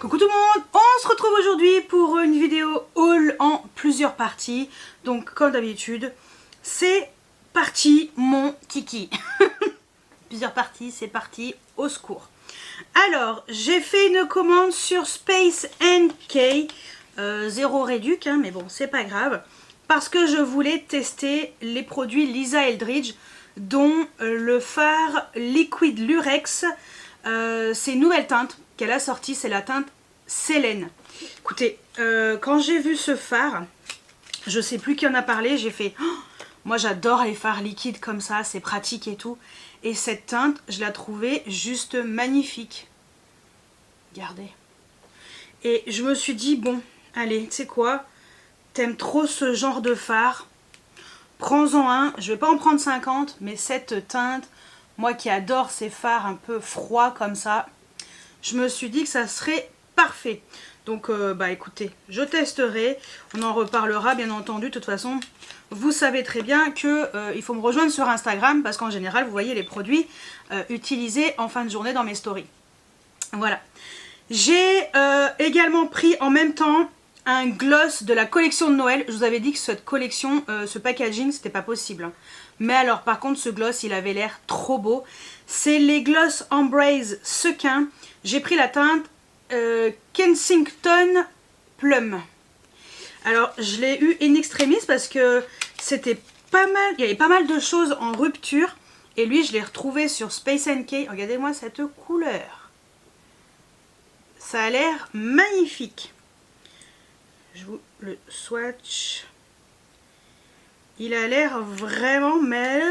Coucou tout le monde, on se retrouve aujourd'hui pour une vidéo haul en plusieurs parties. Donc comme d'habitude, c'est parti mon kiki. Plusieurs parties, c'est parti, au secours. Alors, j'ai fait une commande sur Space NK, zéro réduc, hein, mais bon, c'est pas grave. Parce que je voulais tester les produits Lisa Eldridge, dont le fard Liquid Lurex. C'est une nouvelle teinte qu'elle a sortie, c'est la teinte Sélène. Écoutez, quand j'ai vu ce fard, je sais plus qui en a parlé, j'ai fait oh, moi j'adore les fards liquides comme ça, c'est pratique et tout. Et cette teinte, je la trouvais juste magnifique. Regardez. Et je me suis dit, bon, allez, tu sais quoi, t'aimes trop ce genre de fard, prends-en un. Je vais pas en prendre 50, mais cette teinte, moi qui adore ces fards un peu froids comme ça, je me suis dit que ça serait parfait. Donc bah écoutez, je testerai, on en reparlera bien entendu. De toute façon, vous savez très bien que il faut me rejoindre sur Instagram parce qu'en général vous voyez les produits utilisés en fin de journée dans mes stories. Voilà. J'ai également pris en même temps un gloss de la collection de Noël. Je vous avais dit que cette collection, ce packaging, c'était pas possible, hein. Mais alors par contre ce gloss il avait l'air trop beau. C'est les Gloss Embrace Sequin. J'ai pris la teinte Kensington Plum. Alors je l'ai eu in extremis parce que c'était pas mal, il y avait pas mal de choses en rupture. Et lui je l'ai retrouvé sur Space NK. Regardez-moi cette couleur. Ça a l'air magnifique. Je vous le swatch. Il a l'air vraiment, mais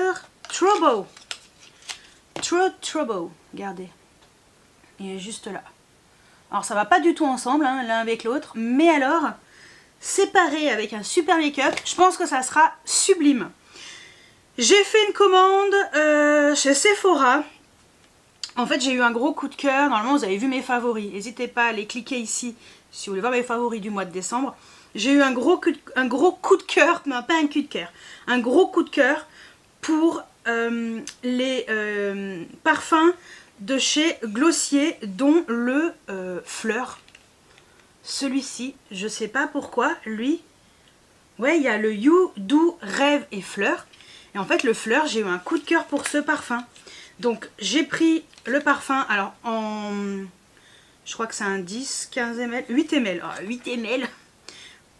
trop beau. Trop beau. Regardez. Il est juste là. Alors ça va pas du tout ensemble, hein, l'un avec l'autre. Mais alors, séparé avec un super make-up, je pense que ça sera sublime. J'ai fait une commande chez Sephora. En fait, j'ai eu un gros coup de cœur. Normalement, vous avez vu mes favoris. N'hésitez pas à les cliquer ici si vous voulez voir mes favoris du mois de décembre. J'ai eu un gros coup de cœur, non pas un coup de cœur, un gros coup de cœur pour les parfums de chez Glossier, dont le fleur. Celui-ci, je sais pas pourquoi, lui, ouais, il y a le You, Do, Rêve et Fleur. Et en fait, le fleur, j'ai eu un coup de cœur pour ce parfum. Donc, j'ai pris le parfum, alors en, je crois que c'est un 10, 15 ml, 8 ml, oh, 8 ml.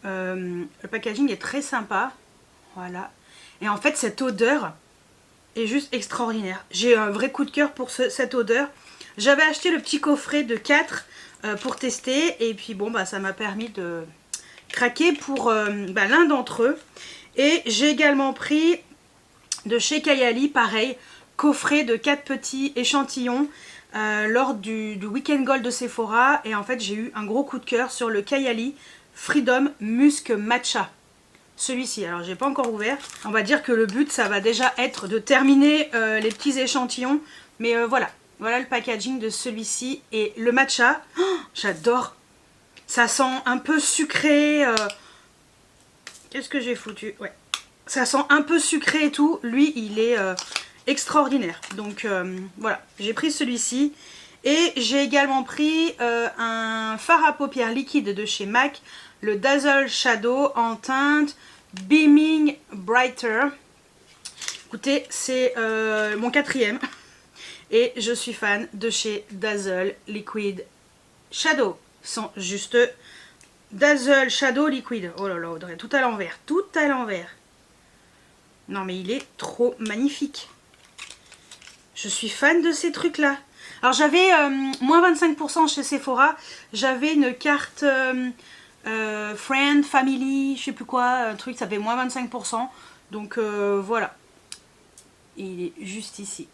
Le packaging est très sympa, voilà. Et en fait cette odeur est juste extraordinaire. J'ai un vrai coup de cœur pour cette odeur. J'avais acheté le petit coffret de 4 pour tester et puis bon bah ça m'a permis de craquer pour l'un d'entre eux. Et j'ai également pris de chez Kayali, pareil, coffret de 4 petits échantillons lors du Weekend Gold de Sephora. Et en fait j'ai eu un gros coup de cœur sur le Kayali Freedom Musk Matcha. Celui-ci, alors j'ai pas encore ouvert. On va dire que le but ça va déjà être de terminer les petits échantillons. Mais voilà, voilà le packaging de celui-ci. Et le matcha, oh, j'adore. Ça sent un peu sucré. Qu'est-ce que j'ai foutu? Ouais. Ça sent un peu sucré et tout. Lui il est extraordinaire. Donc voilà, j'ai pris celui-ci. Et j'ai également pris un fard à paupières liquide de chez MAC, le Dazzle Shadow en teinte Beaming Brighter. Écoutez, c'est mon 4e et je suis fan de chez Dazzle Liquid Shadow. Ils sont juste Dazzle Shadow Liquid. Oh là là, Audrey, tout à l'envers, tout à l'envers. Non mais il est trop magnifique. Je suis fan de ces trucs là. Alors j'avais moins 25% chez Sephora, j'avais une carte Friend, Family, je sais plus quoi, un truc, ça fait moins 25%. Donc voilà. Il est juste ici.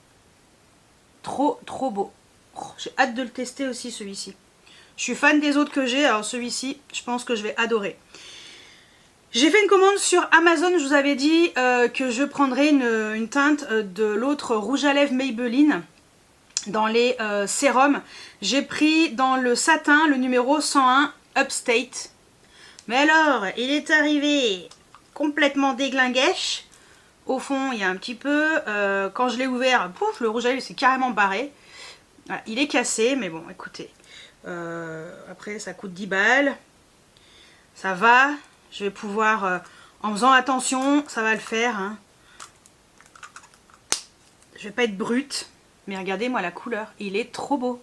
Trop beau. Oh, j'ai hâte de le tester aussi celui-ci. Je suis fan des autres que j'ai, alors celui-ci, je pense que je vais adorer. J'ai fait une commande sur Amazon, je vous avais dit que je prendrais une teinte de l'autre rouge à lèvres Maybelline. Dans les sérums, j'ai pris dans le satin le numéro 101 Upstate. Mais alors, il est arrivé complètement déglinguèche. Au fond, il y a un petit peu. Quand je l'ai ouvert, pouf, le rouge à lèvres s'est carrément barré. Voilà, il est cassé, mais bon, écoutez. Après ça coûte 10 balles. Ça va, je vais pouvoir, en faisant attention, ça va le faire. Hein. Je vais pas être brute, mais regardez-moi la couleur, il est trop beau.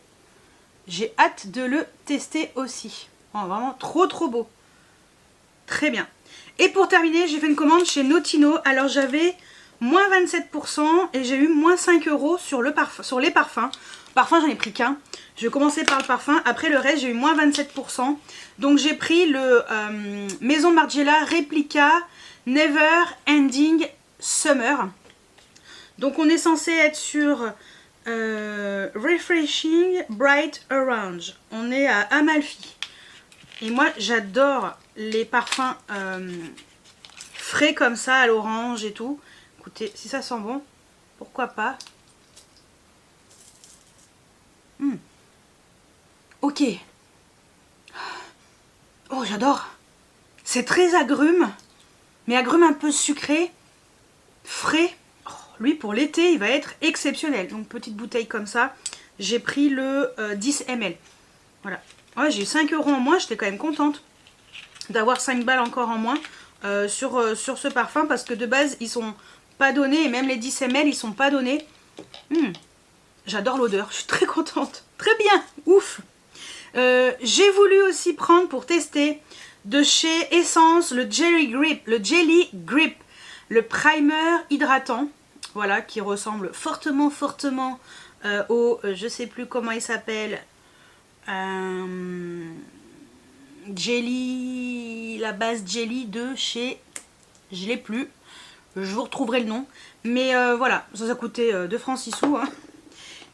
J'ai hâte de le tester aussi. Oh, vraiment trop beau. Très bien. Et pour terminer, j'ai fait une commande chez Notino. Alors j'avais moins 27% et j'ai eu moins 5 € sur les parfums. Parfum, j'en ai pris qu'un. Je vais commencer par le parfum. Après le reste, j'ai eu moins 27%. Donc j'ai pris le Maison Margiela Replica Never Ending Summer. Donc on est censé être sur Refreshing Bright Orange. On est à Amalfi. Et moi j'adore les parfums frais comme ça à l'orange et tout. Écoutez, si ça sent bon, pourquoi pas. Ok. Oh, j'adore. C'est très agrumes, mais agrumes un peu sucré, frais. Oh, lui, pour l'été, il va être exceptionnel. Donc, petite bouteille comme ça. J'ai pris le 10 ml. Voilà. Ouais, j'ai eu 5 € en moins. J'étais quand même contente d'avoir 5 balles encore en moins sur ce parfum. Parce que de base, ils sont pas donnés. Et même les 10 ml, ils sont pas donnés. J'adore l'odeur. Je suis très contente. Très bien. Ouf. J'ai voulu aussi prendre pour tester de chez Essence le Jelly Grip, le primer hydratant, voilà, qui ressemble fortement au, je sais plus comment il s'appelle, Jelly, la base Jelly de chez, je l'ai plus, je vous retrouverai le nom, mais voilà, ça coûtait 2 francs 6 sous, hein.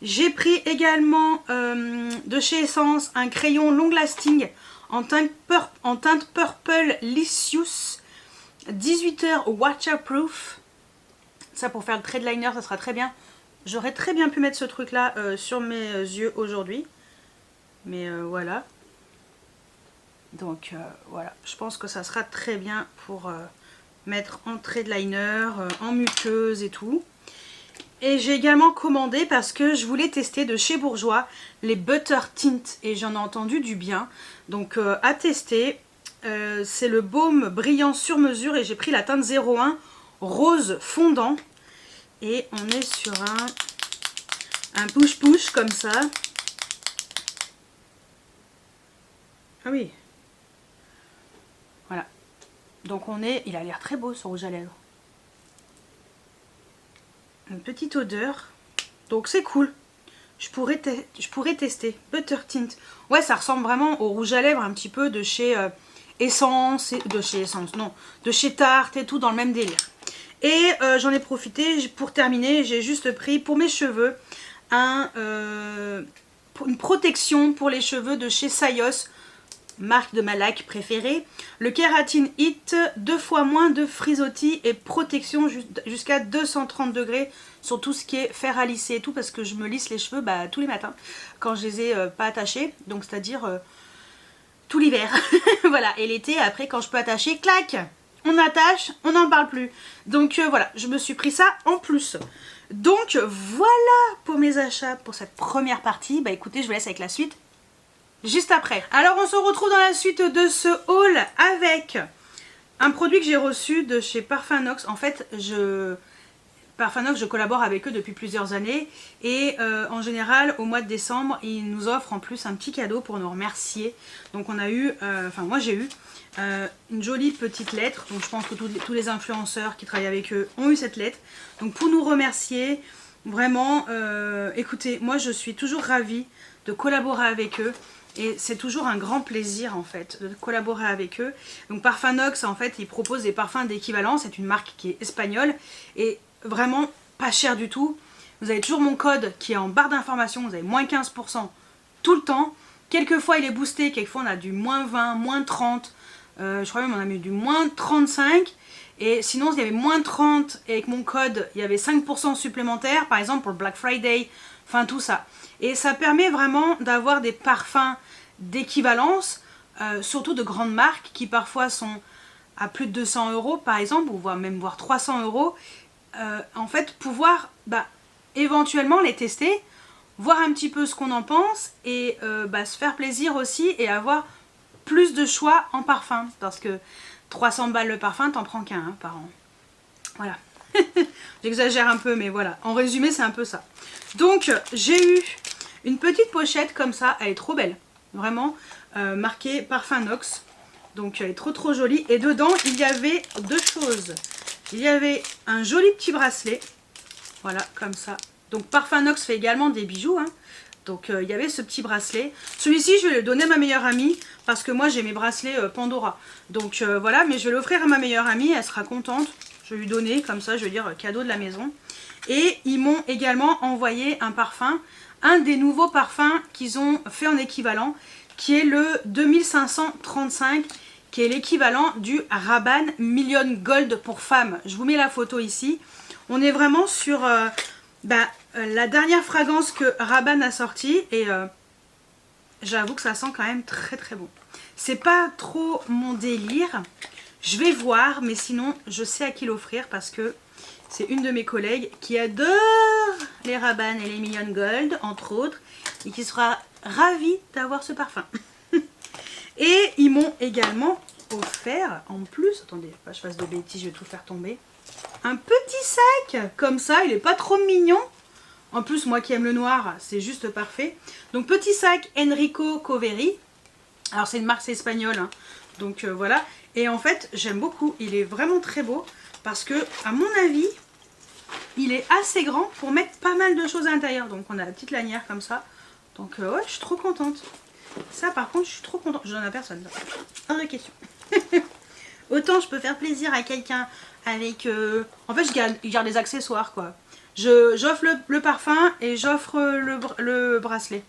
J'ai pris également de chez Essence un crayon long lasting en teinte Purple Licious 18h waterproof. Ça pour faire le trait de liner, ça sera très bien. J'aurais très bien pu mettre ce truc là sur mes yeux aujourd'hui. Mais voilà. Donc voilà, je pense que ça sera très bien pour mettre en trait de liner, en muqueuse et tout. Et j'ai également commandé parce que je voulais tester de chez Bourjois les Butter Tint et j'en ai entendu du bien. Donc à tester, c'est le baume brillant sur mesure et j'ai pris la teinte 01 rose fondant. Et on est sur un push-push comme ça. Ah oui. Voilà. Donc il a l'air très beau ce rouge à lèvres. Une petite odeur, donc c'est cool. Je pourrais tester Butter Tint. Ouais, ça ressemble vraiment au rouge à lèvres un petit peu de chez Essence, de chez Tarte et tout, dans le même délire. Et j'en ai profité pour terminer. J'ai juste pris pour mes cheveux une protection pour les cheveux de chez Sayos, marque de ma laque préférée. Le Keratin Hit, 2 fois moins de frisottis et protection jusqu'à 230 degrés sur tout ce qui est fer à lisser et tout, parce que je me lisse les cheveux tous les matins quand je les ai pas attachés, donc c'est à dire tout l'hiver. Voilà, et l'été après quand je peux attacher, clac, on attache, on n'en parle plus. Donc voilà, je me suis pris ça en plus. Donc voilà pour mes achats pour cette première partie. Bah écoutez, je vous laisse avec la suite juste après. Alors on se retrouve dans la suite de ce haul avec un produit que j'ai reçu de chez Parfumnox. En fait, Parfumnox, je collabore avec eux depuis plusieurs années et en général au mois de décembre ils nous offrent en plus un petit cadeau pour nous remercier. Donc on a eu, moi j'ai eu une jolie petite lettre. Donc je pense que tous les influenceurs qui travaillent avec eux ont eu cette lettre. Donc pour nous remercier, vraiment, écoutez, moi je suis toujours ravie de collaborer avec eux. Et c'est toujours un grand plaisir en fait de collaborer avec eux. Donc Parfumnox en fait ils proposent des parfums d'équivalent. C'est une marque qui est espagnole et vraiment pas cher du tout. Vous avez toujours mon code qui est en barre d'information. Vous avez moins 15% tout le temps. Quelquefois il est boosté, quelquefois on a du moins 20, moins 30. Je crois même on a mis du moins 35. Et sinon il y avait moins 30 et avec mon code il y avait 5% supplémentaires. Par exemple pour le Black Friday. Enfin tout ça. Et ça permet vraiment d'avoir des parfums d'équivalence, surtout de grandes marques qui parfois sont à plus de 200 € par exemple, ou voire 300 €. En fait, pouvoir éventuellement les tester voir un petit peu ce qu'on en pense et se faire plaisir aussi et avoir plus de choix en parfum. Parce que 300 balles le parfum, t'en prends qu'un par an. Voilà. J'exagère un peu, mais voilà. En résumé, c'est un peu ça. Donc, j'ai eu une petite pochette comme ça. Elle est trop belle. Vraiment. Marquée Parfum Nox. Donc, elle est trop jolie. Et dedans, il y avait deux choses. Il y avait un joli petit bracelet. Voilà, comme ça. Donc, Parfum Nox fait également des bijoux. Hein. Donc, il y avait ce petit bracelet. Celui-ci, je vais le donner à ma meilleure amie. Parce que moi, j'ai mes bracelets Pandora. Donc, voilà. Mais je vais l'offrir à ma meilleure amie. Elle sera contente. Je vais lui donner, comme ça, je veux dire, cadeau de la maison. Et ils m'ont également envoyé un parfum. Un des nouveaux parfums qu'ils ont fait en équivalent. Qui est le 2535. Qui est l'équivalent du Rabanne Million Gold pour femmes. Je vous mets la photo ici. On est vraiment sur la dernière fragrance que Rabanne a sortie. Et j'avoue que ça sent quand même très bon. C'est pas trop mon délire. Je vais voir, mais sinon je sais à qui l'offrir parce que c'est une de mes collègues qui adore les Rabanne et les Million Gold, entre autres, et qui sera ravie d'avoir ce parfum. Et ils m'ont également offert, en plus, attendez, pas que je fasse de bêtises, je vais tout faire tomber, un petit sac, comme ça, il est pas trop mignon. En plus, moi qui aime le noir, c'est juste parfait. Donc, petit sac Enrico Coveri. Alors, c'est une marque espagnole, hein. Donc, voilà. Et en fait, j'aime beaucoup. Il est vraiment très beau parce que, à mon avis, il est assez grand pour mettre pas mal de choses à l'intérieur. Donc, on a la petite lanière comme ça. Donc, ouais, je suis trop contente. Ça, par contre, je suis trop contente. Je donne à personne. Hors de question. Autant je peux faire plaisir à quelqu'un avec... En fait, je garde les accessoires, quoi. J'offre le parfum et j'offre le bracelet.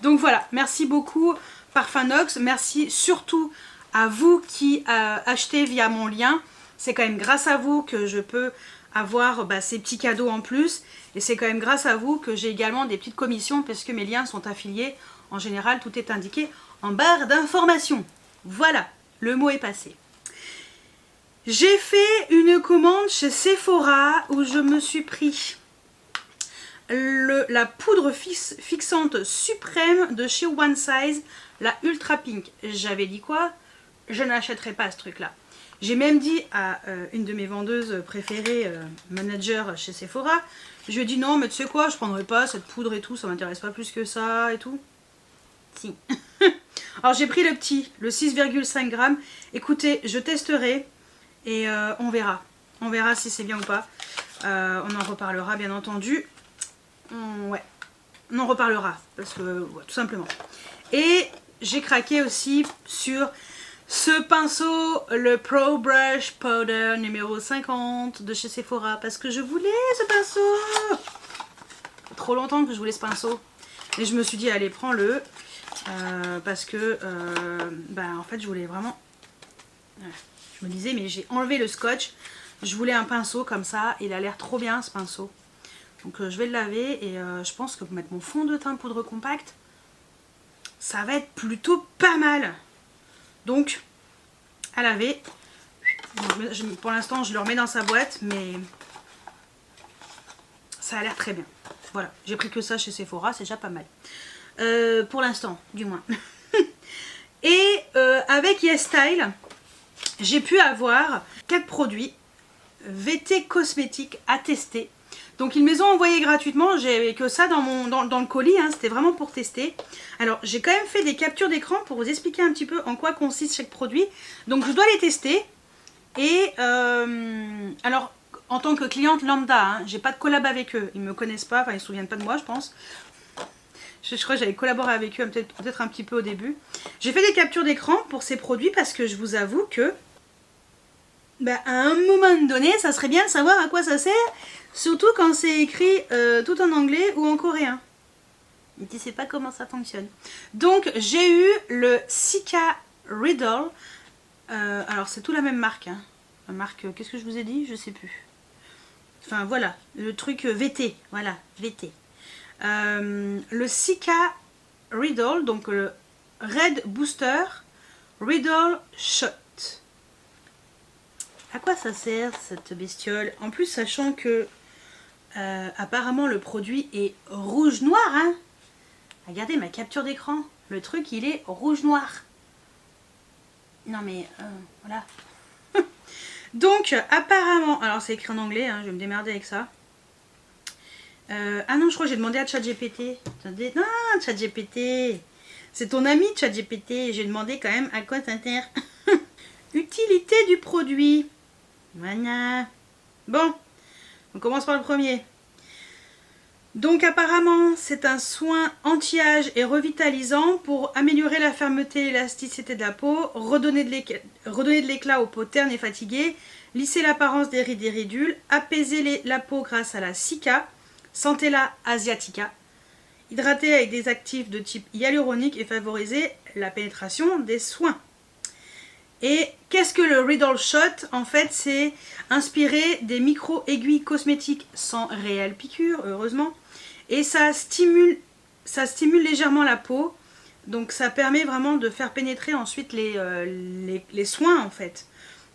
Donc, voilà. Merci beaucoup, Parfum Nox. Merci surtout à vous qui achetez via mon lien. C'est quand même grâce à vous que je peux avoir ces petits cadeaux en plus. Et c'est quand même grâce à vous que j'ai également des petites commissions parce que mes liens sont affiliés. En général, tout est indiqué en barre d'informations. Voilà, le mot est passé. J'ai fait une commande chez Sephora où je me suis pris la poudre fixante suprême de chez One Size, la Ultra Pink. J'avais dit quoi? Je n'achèterai pas ce truc-là. J'ai même dit à une de mes vendeuses préférées, manager chez Sephora, je lui ai dit non, mais tu sais quoi, je prendrai pas cette poudre et tout, ça m'intéresse pas plus que ça et tout. Si. Alors j'ai pris le petit, le 6,5 grammes. Écoutez, je testerai et on verra. On verra si c'est bien ou pas. On en reparlera bien entendu. Ouais, on en reparlera parce que ouais, tout simplement. Et j'ai craqué aussi sur ce pinceau, le Pro Brush Powder numéro 50 de chez Sephora parce que je voulais ce pinceau. Trop longtemps que je voulais ce pinceau. Et je me suis dit, allez, prends-le. Parce que en fait je voulais vraiment, je me disais mais j'ai enlevé le scotch, je voulais un pinceau comme ça, il a l'air trop bien ce pinceau, donc je vais le laver et je pense que pour mettre mon fond de teint poudre compacte ça va être plutôt pas mal, donc à laver. Pour l'instant je le remets dans sa boîte mais ça a l'air très bien. Voilà, j'ai pris que ça chez Sephora, c'est déjà pas mal. Pour l'instant, du moins. Et avec YesStyle, j'ai pu avoir 4 produits VT cosmétiques à tester. Donc ils me les ont envoyés gratuitement, j'avais que ça dans le colis, hein, c'était vraiment pour tester. Alors j'ai quand même fait des captures d'écran pour vous expliquer un petit peu en quoi consiste chaque produit. Donc je dois les tester. Et alors en tant que cliente lambda, hein, j'ai pas de collab avec eux, ils me connaissent pas, enfin ils se souviennent pas de moi je pense. Je crois que j'avais collaboré avec eux peut-être un petit peu au début. J'ai fait des captures d'écran pour ces produits parce que je vous avoue que à un moment donné, ça serait bien de savoir à quoi ça sert. Surtout quand c'est écrit tout en anglais ou en coréen. Et tu sais pas comment ça fonctionne. Donc j'ai eu le Cica Riddle. Alors c'est tout la même marque. Hein. La marque, qu'est-ce que je vous ai dit? Je sais plus. Enfin voilà, le truc VT. Voilà, VT. Le Cica Riddle, donc le Red Booster Riddle Shot. À quoi ça sert cette bestiole? En plus, sachant que Apparemment le produit est rouge-noir, hein. Regardez ma capture d'écran. Le truc il est rouge-noir. Non mais voilà. Donc apparemment, alors c'est écrit en anglais, hein, je vais me démerder avec ça. Ah non, je crois que j'ai demandé à ChatGPT. Non, ChatGPT, c'est ton ami ChatGPT. J'ai demandé quand même à quoi ça sert. Utilité du produit. Voilà. Bon, on commence par le premier. Donc apparemment, c'est un soin anti-âge et revitalisant pour améliorer la fermeté et l'élasticité de la peau, redonner de l'éclat aux peaux ternes et fatiguées, lisser l'apparence des rides et ridules, apaiser la peau grâce à la cica, Centella asiatica, hydrater avec des actifs de type hyaluronique et favoriser la pénétration des soins. Et qu'est-ce que le Riddle Shot? En fait, c'est inspiré des micro-aiguilles cosmétiques sans réelle piqûre, heureusement. Et ça stimule légèrement la peau. Donc ça permet vraiment de faire pénétrer ensuite les soins en fait.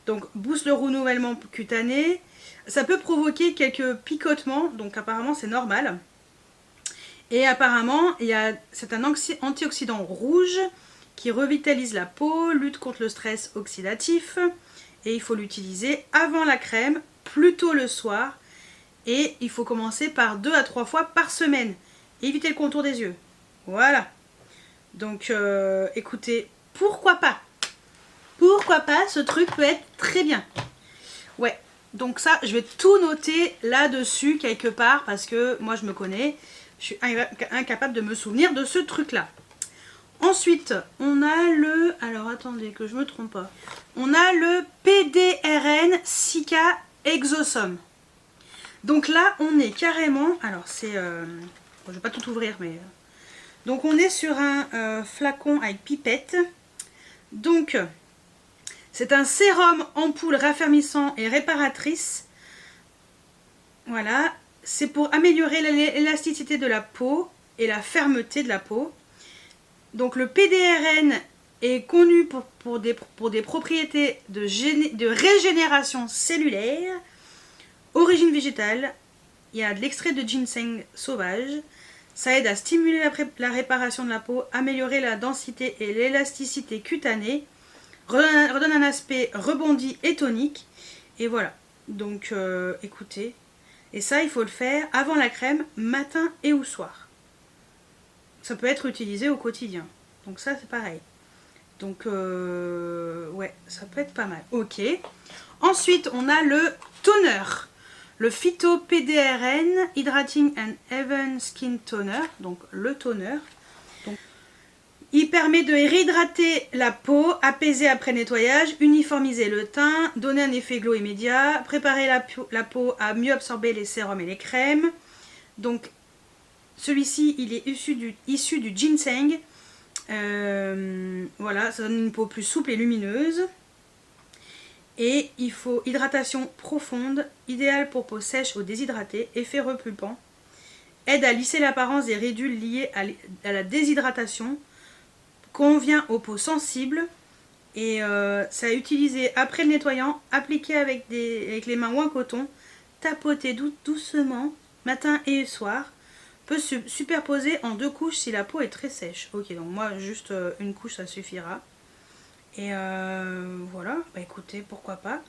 Donc booste le renouvellement cutané. Ça peut provoquer quelques picotements, donc apparemment c'est normal. Et apparemment, c'est un antioxydant rouge qui revitalise la peau, lutte contre le stress oxydatif. Et il faut l'utiliser avant la crème, plutôt le soir. Et il faut commencer par 2 à 3 fois par semaine. Éviter le contour des yeux. Voilà. Donc écoutez, pourquoi pas? Pourquoi pas, ce truc peut être très bien. Ouais. Donc ça, je vais tout noter là-dessus quelque part parce que moi je me connais. Je suis incapable de me souvenir de ce truc-là. Ensuite, on a le... Alors attendez que je me trompe pas. On a le PDRN Cica Exosome. Donc là, on est carrément... Alors c'est... je vais pas tout ouvrir, mais... Donc on est sur un flacon avec pipette. Donc... C'est un sérum ampoule raffermissant et réparatrice. Voilà. C'est pour améliorer l'élasticité de la peau et la fermeté de la peau. Donc le PDRN est connu pour des propriétés de régénération cellulaire. Origine végétale. Il y a de l'extrait de ginseng sauvage. Ça aide à stimuler la réparation de la peau, améliorer la densité et l'élasticité cutanée. Redonne un aspect rebondi et tonique. Et voilà. Donc écoutez. Et ça, il faut le faire avant la crème, matin et ou soir. Ça peut être utilisé au quotidien. Donc ça, c'est pareil. Donc ouais, ça peut être pas mal. Ok. Ensuite, on a le toner. Le Phyto PDRN Hydrating and Even Skin Toner. Donc le toner. Il permet de réhydrater la peau, apaiser après nettoyage, uniformiser le teint, donner un effet glow immédiat, préparer la peau à mieux absorber les sérums et les crèmes. Donc celui-ci, il est issu du ginseng. Voilà, ça donne une peau plus souple et lumineuse. Et il faut hydratation profonde, idéale pour peau sèche ou déshydratée, effet repulpant. Aide à lisser l'apparence des ridules liées à la déshydratation. Convient aux peaux sensibles et ça a utilisé après le nettoyant, appliqué avec les mains ou un coton, tapoter doucement matin et soir, peut se superposer en 2 couches si la peau est très sèche. Ok, donc moi juste une couche ça suffira. Et voilà, bah écoutez, pourquoi pas.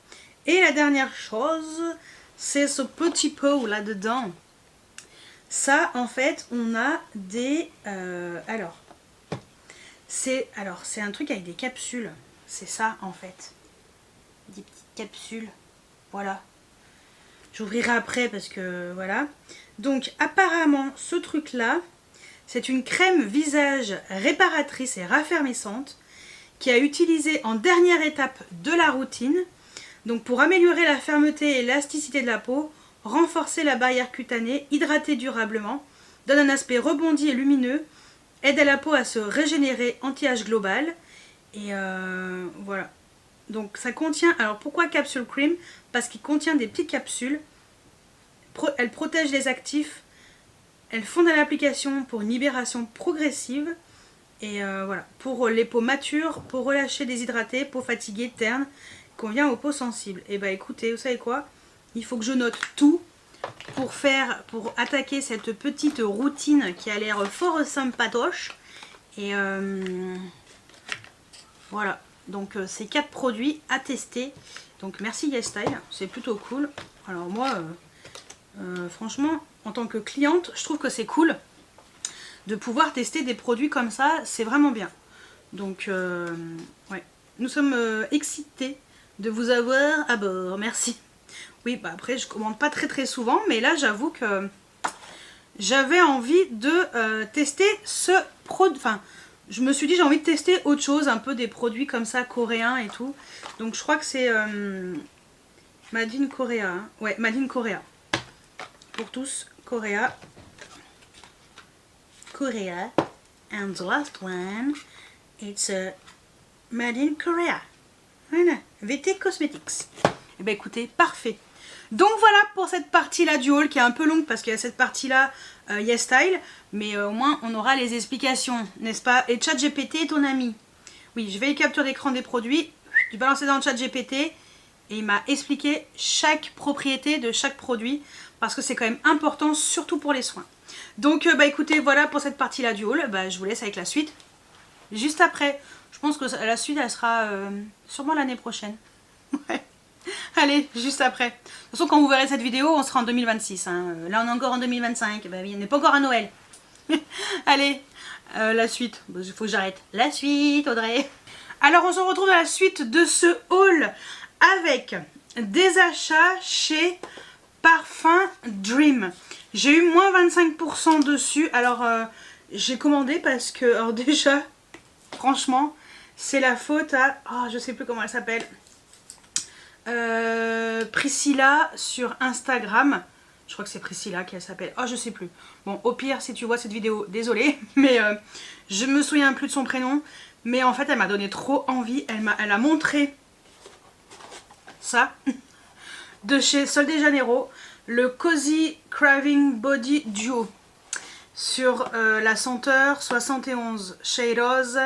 Et la dernière chose, c'est ce petit pot là dedans. Ça en fait on a des c'est un truc avec des capsules. C'est ça en fait. Des petites capsules. Voilà. J'ouvrirai après parce que voilà. Donc apparemment ce truc là, c'est une crème visage réparatrice et raffermissante qui a utilisé en dernière étape de la routine. Donc pour améliorer la fermeté et l'élasticité de la peau, renforcer la barrière cutanée, hydrater durablement, donne un aspect rebondi et lumineux, aide à la peau à se régénérer, anti-âge global. Et voilà. Donc ça contient... Alors pourquoi capsule cream? Parce qu'il contient des petites capsules. Elle protège les actifs. Elle fonde à l'application pour une libération progressive. Et voilà. Pour les peaux matures, pour relâcher déshydratées, peau fatiguée, terne. Convient aux peaux sensibles. Et bah écoutez, vous savez quoi? Il faut que je note tout. pour attaquer cette petite routine qui a l'air fort sympatoche. Et voilà, donc ces 4 produits à tester. Donc merci YesStyle, c'est plutôt cool. Alors moi, franchement, en tant que cliente, je trouve que c'est cool de pouvoir tester des produits comme ça, c'est vraiment bien. Donc ouais, nous sommes excités de vous avoir à bord, merci. Oui, bah après je commande pas très souvent, mais là j'avoue que j'avais envie de tester ce produit. Enfin, je me suis dit j'ai envie de tester autre chose, un peu des produits comme ça coréens et tout. Donc je crois que c'est Made in Korea. Hein. Ouais, Made in Korea. Pour tous, Korea. Korea. And the last one, it's Made in Korea. Voilà, VT Cosmetics. Et ben écoutez, parfait. Donc voilà pour cette partie-là du haul qui est un peu longue parce qu'il y a cette partie-là YesStyle, mais au moins on aura les explications, n'est-ce pas? Et ChatGPT est ton ami. Oui, je vais les capture d'écran des produits, je vais balancer dans le ChatGPT et il m'a expliqué chaque propriété de chaque produit parce que c'est quand même important, surtout pour les soins. Donc bah écoutez, voilà pour cette partie-là du haul. Bah, je vous laisse avec la suite juste après. Je pense que la suite elle sera sûrement l'année prochaine. Ouais. Allez, juste après. De toute façon, quand vous verrez cette vidéo, on sera en 2026. Hein. Là, on est encore en 2025. Ben oui, on n'est pas encore à Noël. Allez, la suite. Bon, il faut que j'arrête. La suite, Audrey. Alors, on se retrouve à la suite de ce haul avec des achats chez Parfum Dream. J'ai eu moins 25% dessus. Alors, j'ai commandé parce que, alors déjà, franchement, c'est la faute à... Oh, je sais plus comment elle s'appelle. Priscilla sur Instagram. Je crois que c'est Priscilla qu'elle s'appelle. Oh, je sais plus. Bon, au pire, si tu vois cette vidéo, désolée. Mais je me souviens plus de son prénom. Mais en fait, elle m'a donné trop envie. Elle a montré ça. De chez Sol de Janeiro. Le Cozy Craving Body Duo. Sur la senteur 71. Shade Rose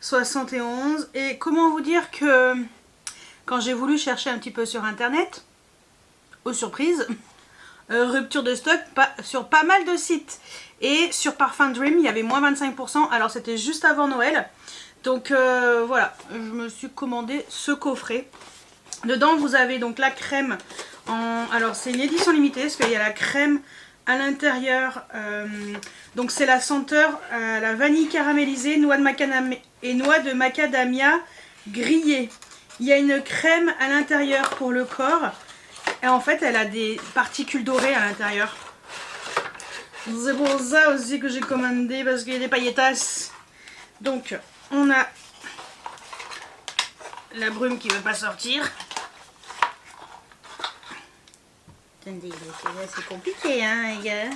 71. Et comment vous dire que... Quand j'ai voulu chercher un petit peu sur internet, aux surprises, rupture de stock sur pas mal de sites. Et sur Parfum Dream, il y avait moins 25%, alors c'était juste avant Noël. Donc voilà, je me suis commandé ce coffret. Dedans, vous avez donc la crème, alors c'est une édition limitée, parce qu'il y a la crème à l'intérieur. Donc c'est la senteur la vanille caramélisée, noix de macadamia grillée. Il y a une crème à l'intérieur pour le corps. Et en fait, elle a des particules dorées à l'intérieur. C'est pour ça aussi que j'ai commandé, parce qu'il y a des pailletas. Donc, on a la brume qui ne veut pas sortir. Attendez, c'est compliqué, hein, les gars.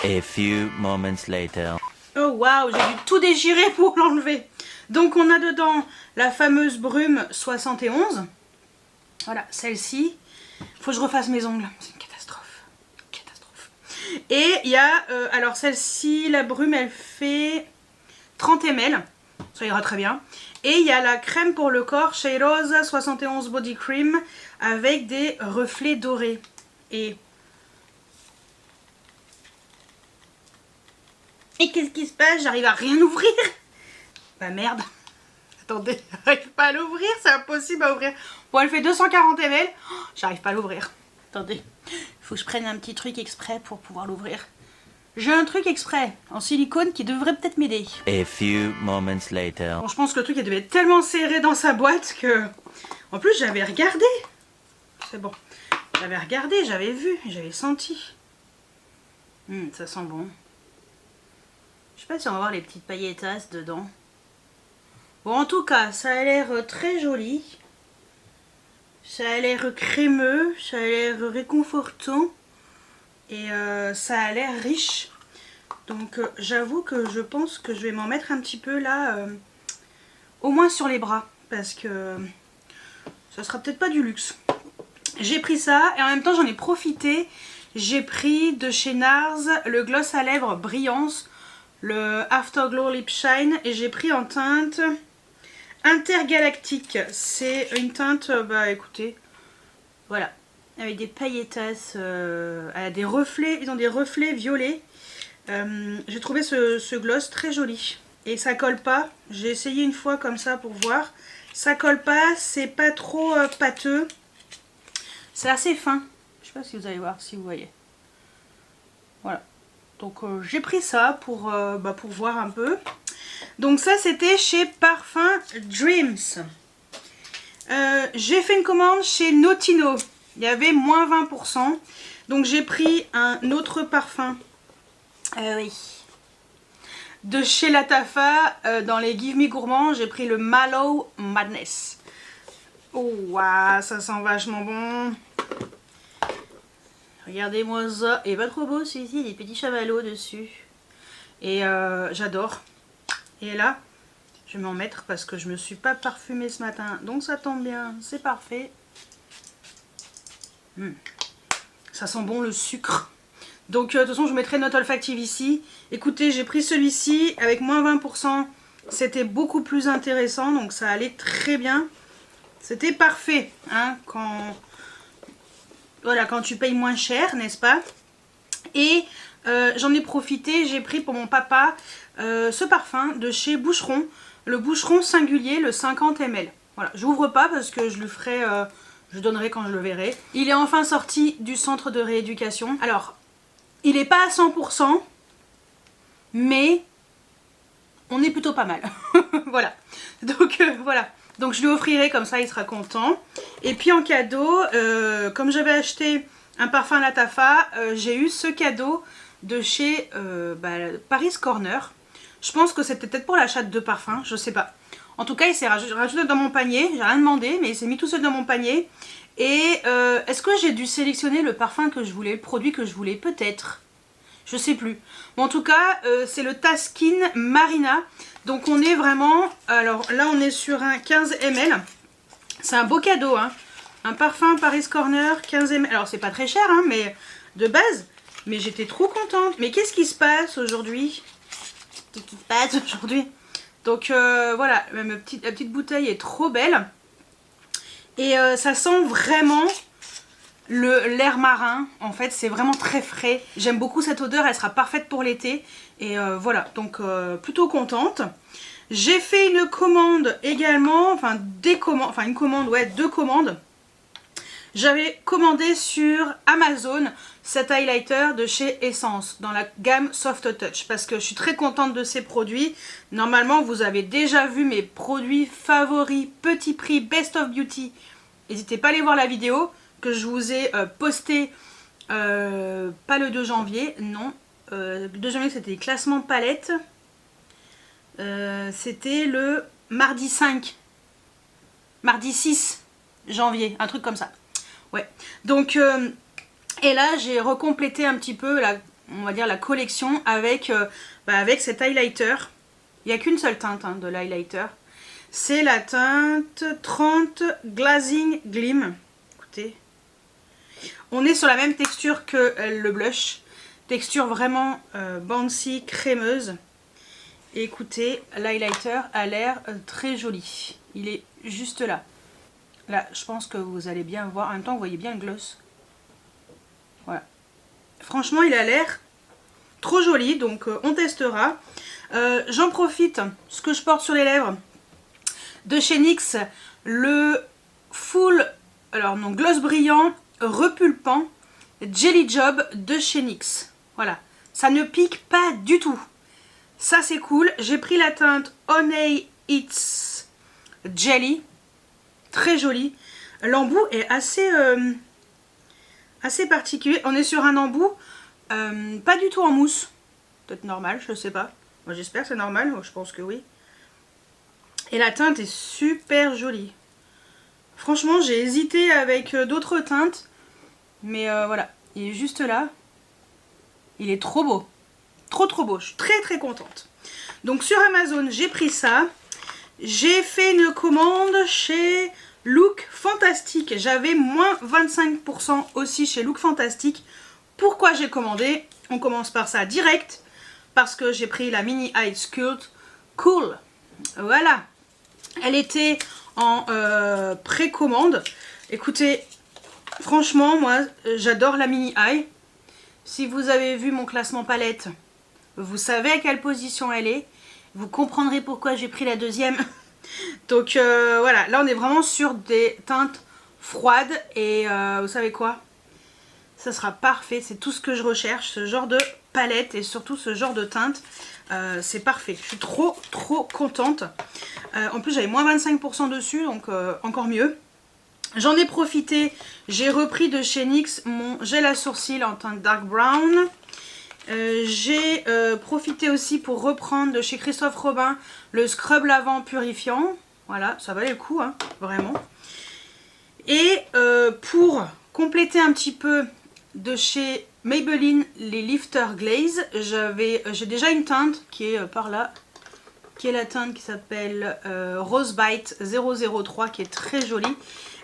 A few moments later. Oh, waouh, j'ai dû tout déchirer pour l'enlever. Donc on a dedans la fameuse brume 71. Voilà, celle-ci. Faut que je refasse mes ongles. C'est une catastrophe. Catastrophe. Et il y a, alors celle-ci, la brume, elle fait 30 ml. Ça ira très bien. Et il y a la crème pour le corps Shea Rose 71 Body Cream avec des reflets dorés. Et qu'est-ce qui se passe? J'arrive à rien ouvrir. Bah merde. Attendez, j'arrive pas à l'ouvrir, c'est impossible à ouvrir. Bon, elle fait 240 ml. Oh, j'arrive pas à l'ouvrir. Attendez, il faut que je prenne un petit truc exprès pour pouvoir l'ouvrir. J'ai un truc exprès en silicone qui devrait peut-être m'aider. A few moments later. Bon, je pense que le truc il devait être tellement serré dans sa boîte que... En plus, j'avais regardé. C'est bon. J'avais regardé, j'avais vu, j'avais senti. Ça sent bon. Je sais pas si on va voir les petites pailletasses dedans. Bon, en tout cas, ça a l'air très joli. Ça a l'air crémeux, ça a l'air réconfortant. Et ça a l'air riche. Donc, j'avoue que je pense que je vais m'en mettre un petit peu là, au moins sur les bras. Parce que ça sera peut-être pas du luxe. J'ai pris ça et en même temps, j'en ai profité. J'ai pris de chez NARS le gloss à lèvres Brillance, le Afterglow Lip Shine, et j'ai pris en teinte Intergalactique. C'est une teinte, bah écoutez, voilà, avec des pailletas, des reflets, ils ont des reflets violets. J'ai trouvé ce gloss très joli. Et ça colle pas, j'ai essayé une fois comme ça pour voir. Ça colle pas, c'est pas trop pâteux. C'est assez fin. Je sais pas si vous allez voir, si vous voyez. Voilà. Donc j'ai pris ça pour voir un peu. Donc ça c'était chez Parfum Dreams. J'ai fait une commande chez Notino. Il y avait moins 20%. Donc j'ai pris un autre parfum. Oui. De chez Latafa, dans les Give Me Gourmands, j'ai pris le Mallow Madness. Oh, waouh, ça sent vachement bon. Regardez-moi ça. Et pas trop beau celui-ci, des petits chamallows dessus. Et j'adore. Et là, je vais m'en mettre parce que je me suis pas parfumée ce matin. Donc ça tombe bien, c'est parfait. Ça sent bon le sucre. Donc de toute façon je vous mettrai une note olfactive ici. Écoutez, j'ai pris celui-ci avec moins 20%. C'était beaucoup plus intéressant, donc ça allait très bien. C'était parfait, hein, quand tu payes moins cher, n'est-ce pas? Et j'en ai profité, j'ai pris pour mon papa ce parfum de chez Boucheron. Le Boucheron singulier, le 50 ml. Voilà, j'ouvre pas parce que je le ferai, je donnerai quand je le verrai. Il est enfin sorti du centre de rééducation. Alors, il n'est pas à 100%, mais on est plutôt pas mal. Voilà. Donc voilà. Donc je lui offrirai, comme ça il sera content. Et puis en cadeau, comme j'avais acheté un parfum Latafa, j'ai eu ce cadeau de chez Paris Corner. Je pense que c'était peut-être pour l'achat de 2 parfums, je sais pas. En tout cas, il s'est rajouté dans mon panier. J'ai rien demandé, mais il s'est mis tout seul dans mon panier. Et est-ce que j'ai dû sélectionner le parfum que je voulais, le produit que je voulais? Peut-être. Je sais plus. Bon, en tout cas, c'est le Taskin Marina. Donc on est vraiment... Alors là, on est sur un 15 ml. C'est un beau cadeau, hein. Un parfum Paris Corner, 15 ml. Alors c'est pas très cher, hein, mais de base. Mais j'étais trop contente. Mais qu'est-ce qui se passe aujourd'hui? Qu'est-ce qui se passe aujourd'hui? Donc voilà, la petite bouteille est trop belle. Et ça sent vraiment l'air marin. En fait, c'est vraiment très frais. J'aime beaucoup cette odeur, elle sera parfaite pour l'été. Et voilà, donc plutôt contente. J'ai fait une commande également, une commande, ouais, 2 commandes. J'avais commandé sur Amazon cet highlighter de chez Essence dans la gamme Soft Touch parce que je suis très contente de ces produits. Normalement, vous avez déjà vu mes produits favoris, petit prix, Best of Beauty. N'hésitez pas à aller voir la vidéo que je vous ai postée, pas le 2 janvier, non. Le 2 janvier, c'était les classements palettes. C'était le mardi 5, mardi 6 janvier, un truc comme ça. Ouais, donc et là j'ai recomplété un petit peu on va dire la collection avec cet highlighter. Il n'y a qu'une seule teinte, hein, de l'highlighter. C'est la teinte 30 Glazing Gleam. Écoutez, on est sur la même texture que le blush. Texture vraiment bouncy, crémeuse. Et écoutez, l'highlighter a l'air très joli. Il est juste là. Là, je pense que vous allez bien voir. En même temps, vous voyez bien le gloss. Voilà. Franchement, il a l'air trop joli. Donc, on testera. J'en profite. Ce que je porte sur les lèvres de chez NYX. Le full... Alors, non, gloss brillant, repulpant, Jelly Job de chez NYX. Voilà. Ça ne pique pas du tout. Ça, c'est cool. J'ai pris la teinte Honey It's Jelly. Très joli. L'embout est assez particulier. On est sur un embout pas du tout en mousse. Peut-être normal, je sais pas. Moi j'espère que c'est normal, je pense que oui. Et la teinte est super jolie. Franchement, j'ai hésité avec d'autres teintes. Mais voilà, il est juste là. Il est trop beau. Trop beau. Je suis très contente. Donc sur Amazon, j'ai pris ça. J'ai fait une commande chez Look Fantastic. J'avais moins 25% aussi chez Look Fantastic. Pourquoi j'ai commandé? On commence par ça direct. Parce que j'ai pris la Mini High Skirt Cool. Voilà. Elle était en précommande. Écoutez, franchement, moi, j'adore la mini eye. Si vous avez vu mon classement palette, vous savez à quelle position elle est. Vous comprendrez pourquoi j'ai pris la deuxième. Donc voilà, là on est vraiment sur des teintes froides. Et vous savez quoi? Ça sera parfait, c'est tout ce que je recherche, ce genre de palette et surtout ce genre de teinte. C'est parfait, je suis trop contente. En plus j'avais moins 25% dessus, donc encore mieux. J'en ai profité, j'ai repris de chez NYX mon gel à sourcils en teinte dark brown. J'ai profité aussi pour reprendre de chez Christophe Robin le scrub lavant purifiant. Voilà, ça valait le coup, hein, vraiment. Et pour compléter un petit peu de chez Maybelline les Lifter Glaze, j'ai déjà une teinte qui est par là, qui est la teinte qui s'appelle Rose Bite 003, qui est très jolie.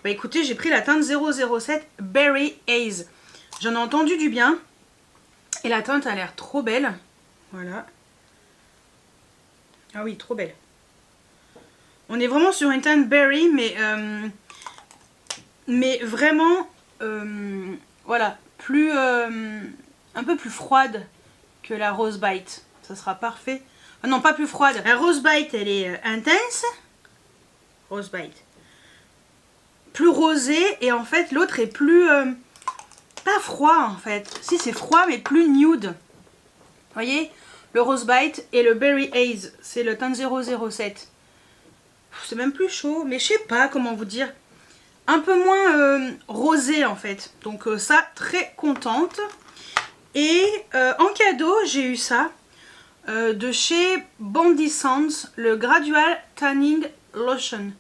Bah écoutez, j'ai pris la teinte 007 Berry Haze. J'en ai entendu du bien. Et la teinte a l'air trop belle. Voilà. Ah oui, trop belle. On est vraiment sur une teinte berry, mais vraiment, voilà, plus, un peu plus froide que la Rose Bite. Ça sera parfait. Ah non, pas plus froide. La Rose Bite, elle est intense. Rose Bite. Plus rosée, et en fait, l'autre est plus... pas froid en fait, si c'est froid mais plus nude. Vous voyez, le Rose Bite et le Berry Haze, c'est le teinte 007. C'est même plus chaud, mais je sais pas comment vous dire. Un peu moins rosé en fait. Donc ça, très contente. Et en cadeau, j'ai eu ça de chez Bondi Sands, le Gradual Tanning Lotion.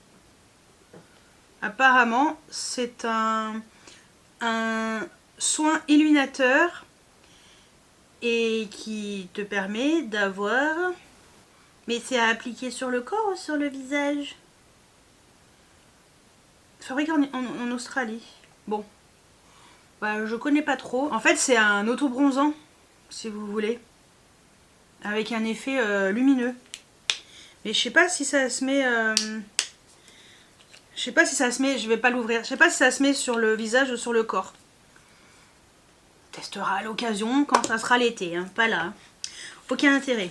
Apparemment, c'est un soin illuminateur et qui te permet d'avoir... Mais c'est à appliquer sur le corps ou sur le visage? Fabriqué en Australie. Bon. Bah, je connais pas trop. En fait, c'est un auto-bronzant, si vous voulez. Avec un effet lumineux. Mais je sais pas si ça se met... Je sais pas si ça se met... Je vais pas l'ouvrir. Je sais pas si ça se met sur le visage ou sur le corps. Testera à l'occasion quand ça sera l'été, hein, pas là. Aucun intérêt.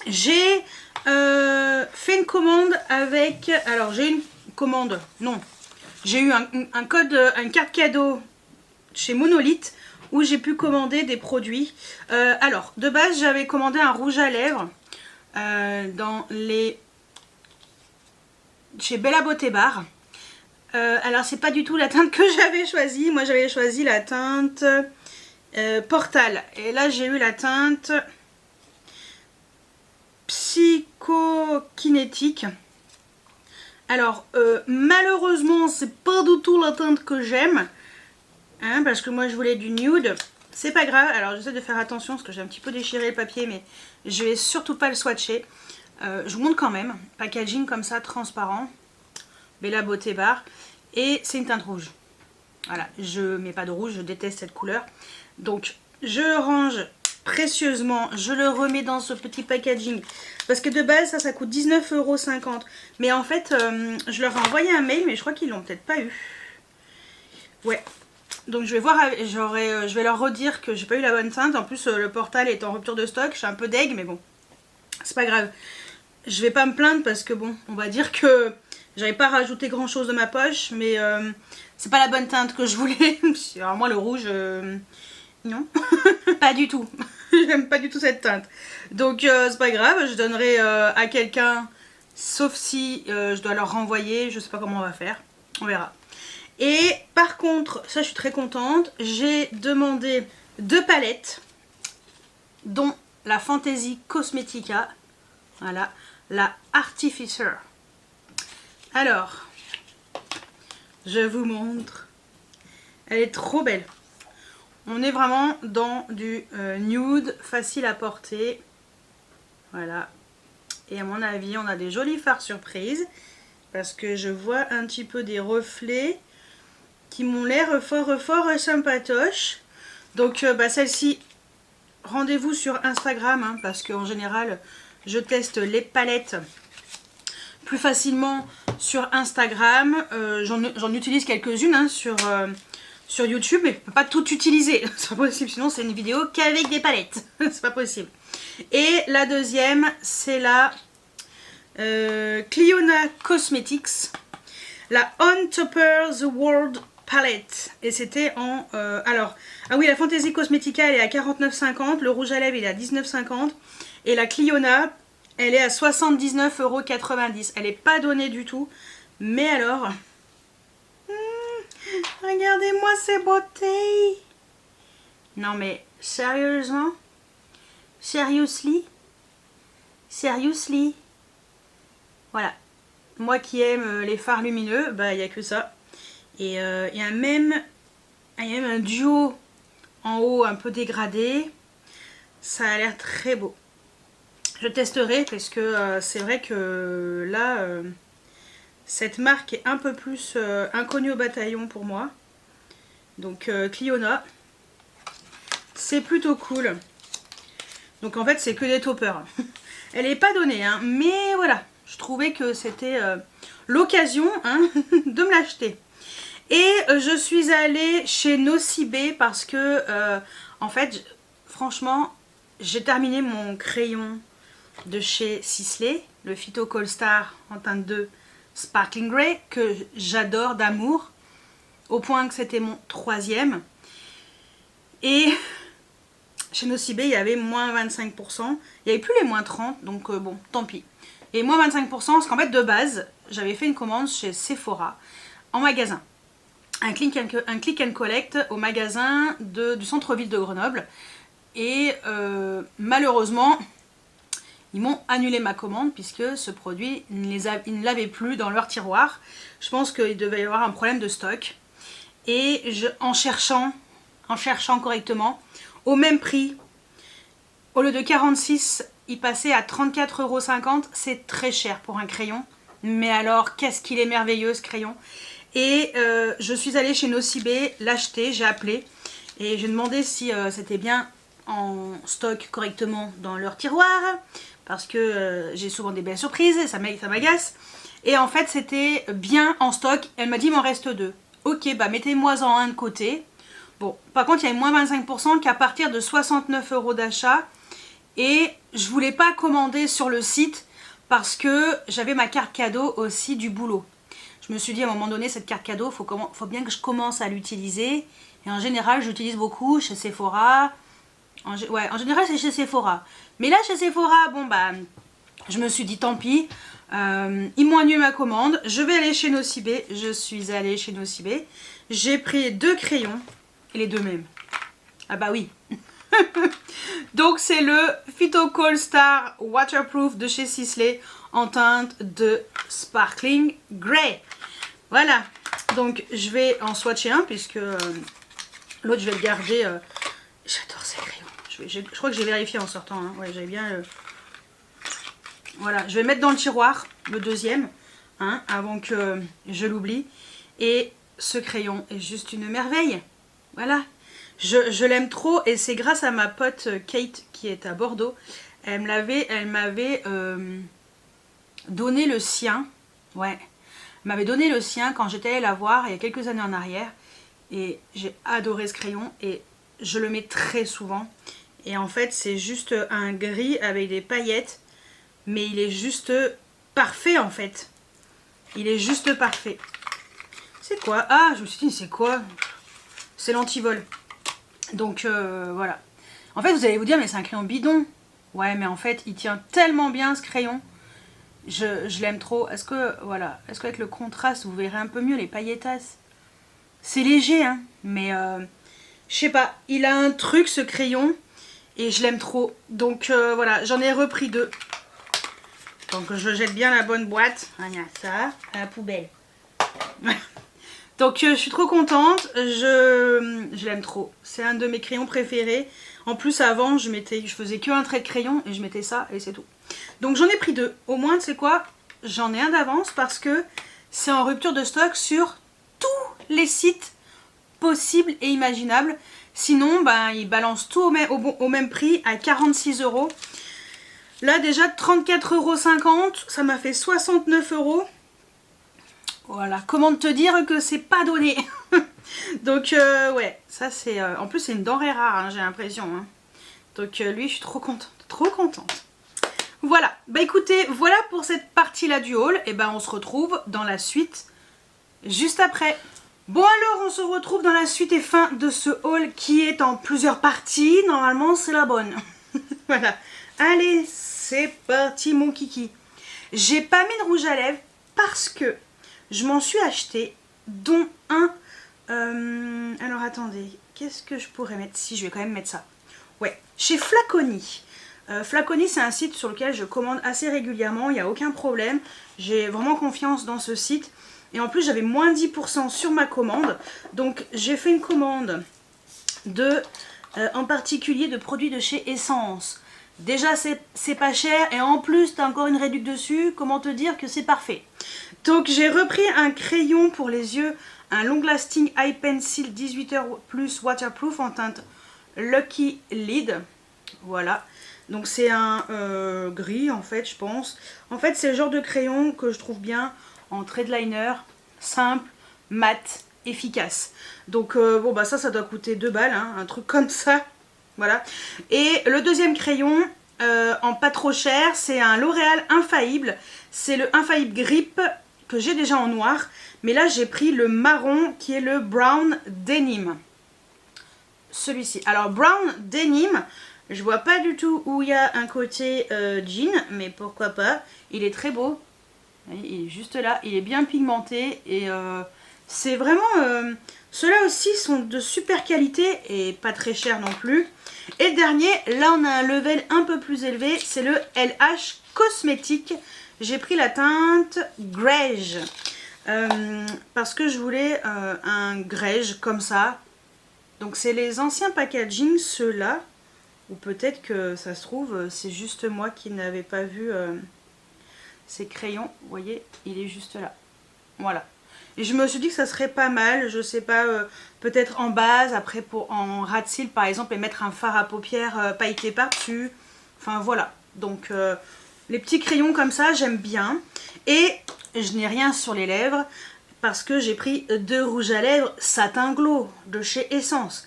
J'ai fait une commande avec... Alors j'ai une commande, non. J'ai eu un code, une carte cadeau chez Monolith où j'ai pu commander des produits. Alors, de base, j'avais commandé un rouge à lèvres dans les... chez Bella Beauté Bar. Alors, c'est pas du tout la teinte que j'avais choisie. Moi, j'avais choisi la teinte... Portal, et là j'ai eu la teinte psychokinétique. Alors malheureusement c'est pas du tout la teinte que j'aime, hein, parce que moi je voulais du nude. C'est pas grave, alors j'essaie de faire attention parce que j'ai un petit peu déchiré le papier, mais je vais surtout pas le swatcher. Je vous montre quand même, packaging comme ça transparent, Bella Beauté Bar, et c'est une teinte rouge. Voilà, je mets pas de rouge, je déteste cette couleur. Donc je le range précieusement, je le remets dans ce petit packaging. Parce que de base ça coûte 19,50 €. Mais en fait je leur ai envoyé un mail, mais je crois qu'ils l'ont peut-être pas eu. Ouais. Donc je vais voir, je vais leur redire que j'ai pas eu la bonne teinte. En plus le Portal est en rupture de stock, je suis un peu deg, mais bon. C'est pas grave. Je vais pas me plaindre parce que bon, on va dire que j'avais pas rajouté grand chose de ma poche, mais c'est pas la bonne teinte que je voulais. Alors moi le rouge, non, pas du tout. J'aime pas du tout cette teinte. Donc c'est pas grave, je donnerai à quelqu'un, sauf si je dois leur renvoyer, je sais pas comment on va faire, on verra. Et par contre, ça je suis très contente, j'ai demandé 2 palettes, dont la Fantasy Cosmetica, voilà, la Artificer. Alors, je vous montre. Elle est trop belle. On est vraiment dans du nude, facile à porter. Voilà. Et à mon avis, on a des jolies fards surprises. Parce que je vois un petit peu des reflets qui m'ont l'air fort sympatoches. Donc, celle-ci, rendez-vous sur Instagram. Hein, parce qu'en général, je teste les palettes plus facilement sur Instagram. J'en utilise quelques-unes hein, sur YouTube, mais je peux pas tout utiliser. C'est pas possible, sinon c'est une vidéo qu'avec des palettes. C'est pas possible. Et la deuxième, c'est la Clionadh Cosmetics, la On Topper The World Palette. Et c'était en... alors, ah oui, la Fantasy Cosmetica, elle est à 49,50. Le rouge à lèvres, il est à 19,50. Et la Clionadh, elle est à 79,90 €. Elle n'est pas donnée du tout. Mais alors... regardez-moi ces beautés. Non mais, sérieusement? Seriously? Seriously? Voilà. Moi qui aime les fards lumineux, bah il n'y a que ça. Et il y a même un duo en haut un peu dégradé. Ça a l'air très beau. Je testerai parce que c'est vrai que là, cette marque est un peu plus inconnue au bataillon pour moi. Donc Clionadh, c'est plutôt cool. Donc en fait c'est que des toppers. Elle n'est pas donnée, hein, mais voilà. Je trouvais que c'était l'occasion de me l'acheter. Et je suis allée chez Nocibé parce que, en fait, franchement, j'ai terminé mon crayon de chez Sisley, le Phyto Call Star en teinte 2 Sparkling Grey, que j'adore d'amour, au point que c'était mon 3e. Et chez Nocibé, il y avait moins 25%. Il n'y avait plus les moins 30%, donc bon, tant pis. Et moins 25% parce qu'en fait, de base, j'avais fait une commande chez Sephora en magasin. Un click and collect au magasin du centre-ville de Grenoble. Et malheureusement, ils m'ont annulé ma commande puisque ce produit, ils ne l'avaient plus dans leur tiroir. Je pense qu'il devait y avoir un problème de stock. Et en cherchant correctement, au même prix, au lieu de 46, il passait à 34,50 €. C'est très cher pour un crayon. Mais alors, qu'est-ce qu'il est merveilleux ce crayon. Et je suis allée chez Nocibé l'acheter, j'ai appelé. Et j'ai demandé si c'était bien en stock correctement dans leur tiroir. Parce que j'ai souvent des belles surprises, ça m'agace. Et en fait, c'était bien en stock. Elle m'a dit, il m'en reste 2. Ok, bah mettez-moi-en un de côté. Bon, par contre, il y a moins 25% qu'à partir de 69 € d'achat. Et je voulais pas commander sur le site parce que j'avais ma carte cadeau aussi du boulot. Je me suis dit à un moment donné, cette carte cadeau, faut bien que je commence à l'utiliser. Et en général, j'utilise beaucoup chez Sephora. En général, c'est chez Sephora. Mais là, chez Sephora, bon bah, je me suis dit tant pis. Ils m'ont annulé ma commande. Je vais aller chez Nocibé. Je suis allée chez Nocibé. J'ai pris 2 crayons. Et les 2 mêmes. Ah bah oui. Donc c'est le Phyto Call Star Waterproof de chez Sisley en teinte de Sparkling Grey. Voilà. Donc je vais en swatcher un puisque l'autre je vais le garder. J'adore ces crayons. Je crois que j'ai vérifié en sortant. Hein. Ouais, j'avais bien... Voilà, je vais mettre dans le tiroir le deuxième avant que je l'oublie. Et ce crayon est juste une merveille. Voilà. Je l'aime trop et c'est grâce à ma pote Kate qui est à Bordeaux. Elle m'avait donné le sien. Ouais. Elle m'avait donné le sien quand j'étais allée la voir il y a quelques années en arrière. Et j'ai adoré ce crayon et je le mets très souvent. Et en fait c'est juste un gris avec des paillettes. Mais il est juste parfait en fait. Il est juste parfait. C'est quoi? Ah, je me suis dit c'est quoi? C'est l'antivol. Donc voilà. En fait vous allez vous dire mais c'est un crayon bidon. Ouais mais en fait il tient tellement bien ce crayon. Je l'aime trop. Est-ce que voilà, est-ce qu'avec le contraste vous verrez un peu mieux les pailletasses? C'est léger hein. Mais je sais pas. Il a un truc ce crayon. Et je l'aime trop. Donc voilà, j'en ai repris 2. Donc je jette bien la bonne boîte. Voilà, ça à la poubelle. Donc je suis trop contente, je l'aime trop. C'est un de mes crayons préférés. En plus avant je faisais qu'un trait de crayon et je mettais ça et c'est tout. Donc j'en ai pris 2. Au moins tu sais quoi, j'en ai un d'avance parce que c'est en rupture de stock sur tous les sites possibles et imaginables. Sinon ben, ils balancent tout au même prix à 46 €. Là déjà 34,50 €, ça m'a fait 69 €. Voilà, comment te dire que c'est pas donné. Donc ouais, ça c'est... en plus c'est une denrée rare, hein, j'ai l'impression. Hein. Donc lui, je suis trop contente, trop contente. Voilà, bah écoutez, voilà pour cette partie-là du haul. Et ben on se retrouve dans la suite juste après. Bon alors, on se retrouve dans la suite et fin de ce haul qui est en plusieurs parties. Normalement, c'est la bonne. Voilà. Allez, c'est parti mon kiki. J'ai pas mis de rouge à lèvres parce que je m'en suis acheté, dont un... alors attendez, qu'est-ce que je pourrais mettre? Si, je vais quand même mettre ça. Ouais, chez Flaconi. Flaconi, c'est un site sur lequel je commande assez régulièrement, il n'y a aucun problème. J'ai vraiment confiance dans ce site. Et en plus, j'avais moins 10% sur ma commande. Donc, j'ai fait une commande de, en particulier de produits de chez Essence. Déjà, c'est pas cher. Et en plus, tu as encore une réduction dessus. Comment te dire que c'est parfait? Donc, j'ai repris un crayon pour les yeux. Un Long Lasting Eye Pencil 18h plus waterproof en teinte Lucky Lid. Voilà. Donc c'est un gris en fait, je pense. En fait, c'est le genre de crayon que je trouve bien en trade liner, simple, mat, efficace. Donc bon bah ça doit coûter 2 balles, hein, un truc comme ça. Voilà. Et le deuxième crayon, en pas trop cher, c'est un L'Oréal Infaillible. C'est le Infaillible Grip que j'ai déjà en noir. Mais là, j'ai pris le marron qui est le Brown Denim. Celui-ci. Alors, Brown Denim, je vois pas du tout où il y a un côté jean, mais pourquoi pas. Il est très beau. Il est juste là. Il est bien pigmenté. Et c'est vraiment... ceux-là aussi sont de super qualité et pas très cher non plus. Et le dernier, là on a un level un peu plus élevé. C'est le LH Cosmétique. J'ai pris la teinte Grège. Parce que je voulais un grège comme ça. Donc c'est les anciens packaging, ceux-là. Ou peut-être que ça se trouve, c'est juste moi qui n'avais pas vu ces crayons. Vous voyez, il est juste là. Voilà. Et je me suis dit que ça serait pas mal, je sais pas, peut-être en base, après pour en ras de cils par exemple, et mettre un fard à paupières pailleté par-dessus. Enfin voilà. Donc les petits crayons comme ça, j'aime bien. Et je n'ai rien sur les lèvres parce que j'ai pris 2 rouges à lèvres Satin Glow de chez Essence.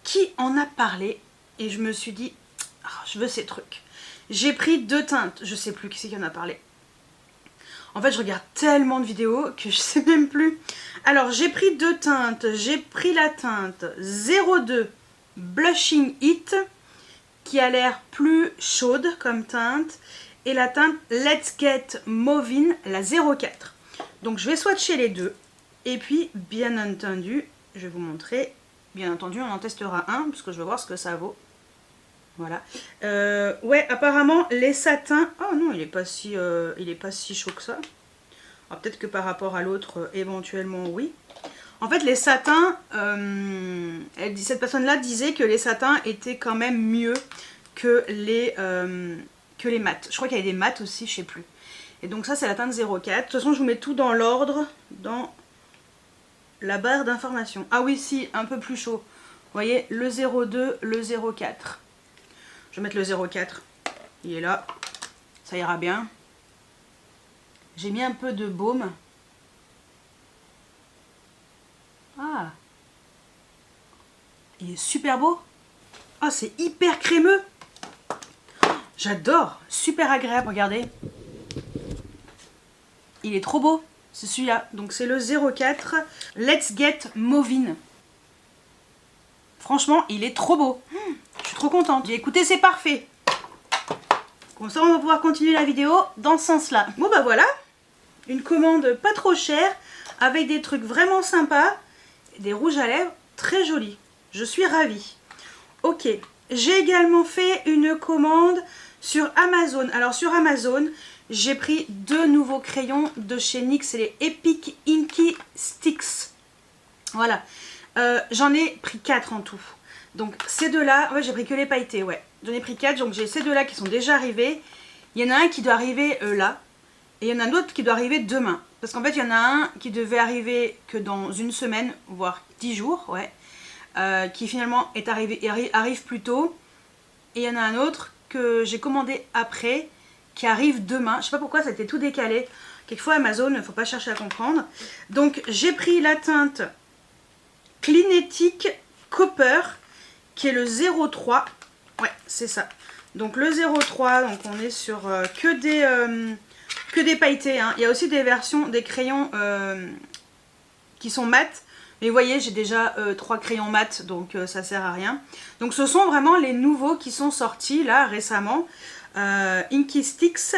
Qui en a parlé? Et je me suis dit, oh, je veux ces trucs. J'ai pris 2 teintes, je sais plus qui c'est qui en a parlé. En fait, je regarde tellement de vidéos que je sais même plus. Alors, j'ai pris 2 teintes. J'ai pris la teinte 02 Blushing It, qui a l'air plus chaude comme teinte. Et la teinte Let's Get Moving, la 04. Donc, je vais swatcher les deux. Et puis, bien entendu, je vais vous montrer. Bien entendu, on en testera un, parce que je veux voir ce que ça vaut. Voilà. Ouais, apparemment, les satins... Oh non, il est pas si chaud que ça. Alors, peut-être que par rapport à l'autre, éventuellement, oui. En fait, les satins... cette personne-là disait que les satins étaient quand même mieux que les mats. Je crois qu'il y avait des mats aussi, je sais plus. Et donc ça, c'est la teinte 04. De toute façon, je vous mets tout dans l'ordre, dans la barre d'information. Ah oui, si, un peu plus chaud. Vous voyez, le 02, le 04. Je vais mettre le 04. Il est là. Ça ira bien. J'ai mis un peu de baume. Ah. Il est super beau. Ah, c'est hyper crémeux. J'adore. Super agréable, regardez. Il est trop beau. C'est celui-là. Donc c'est le 04 Let's Get Moving. Franchement, il est trop beau. Je suis trop contente. Et écoutez, c'est parfait. Comme ça, on va pouvoir continuer la vidéo dans ce sens-là. Bon, bah voilà. Une commande pas trop chère, avec des trucs vraiment sympas. Des rouges à lèvres très jolis. Je suis ravie. Ok. J'ai également fait une commande sur Amazon. Alors, sur Amazon, j'ai pris 2 nouveaux crayons de chez NYX. C'est les Epic Inky Sticks. Voilà. J'en ai pris 4 en tout. Donc ces deux-là, ouais, j'ai pris que les pailletés, ouais. J'en ai pris 4, donc j'ai ces deux-là qui sont déjà arrivés. Il y en a un qui doit arriver là. Et il y en a un autre qui doit arriver demain. Parce qu'en fait, il y en a un qui devait arriver que dans une semaine, voire 10 jours, ouais. Qui finalement est arrive plus tôt. Et il y en a un autre que j'ai commandé après, qui arrive demain. Je sais pas pourquoi, ça a été tout décalé. Quelquefois Amazon, il ne faut pas chercher à comprendre. Donc j'ai pris la teinte Clinetic Copper qui est le 03. Ouais, c'est ça. Donc le 03, donc on est sur que des pailletés. Hein. Il y a aussi des versions des crayons qui sont mat. Mais vous voyez, j'ai déjà 3 crayons mat, donc ça sert à rien. Donc ce sont vraiment les nouveaux qui sont sortis là récemment. Inky Sticks.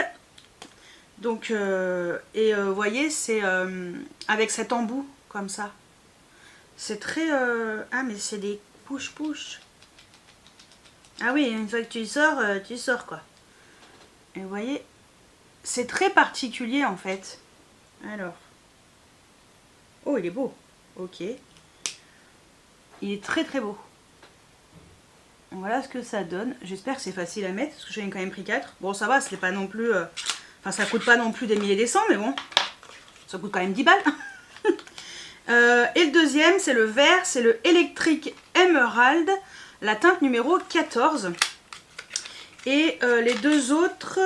Donc, vous voyez, c'est avec cet embout comme ça. C'est très... Ah, mais c'est des push-push. Ah oui, une fois que tu sors quoi. Et vous voyez, c'est très particulier en fait. Alors. Oh, il est beau. Ok. Il est très très beau. Voilà ce que ça donne. J'espère que c'est facile à mettre, parce que j'en ai quand même pris 4. Bon, ça va, c'est pas non plus... Enfin, ça coûte pas non plus des milliers des cents, mais bon. Ça coûte quand même 10 balles. Et le deuxième, c'est le vert, c'est le Electric Emerald, la teinte numéro 14. Et les deux autres,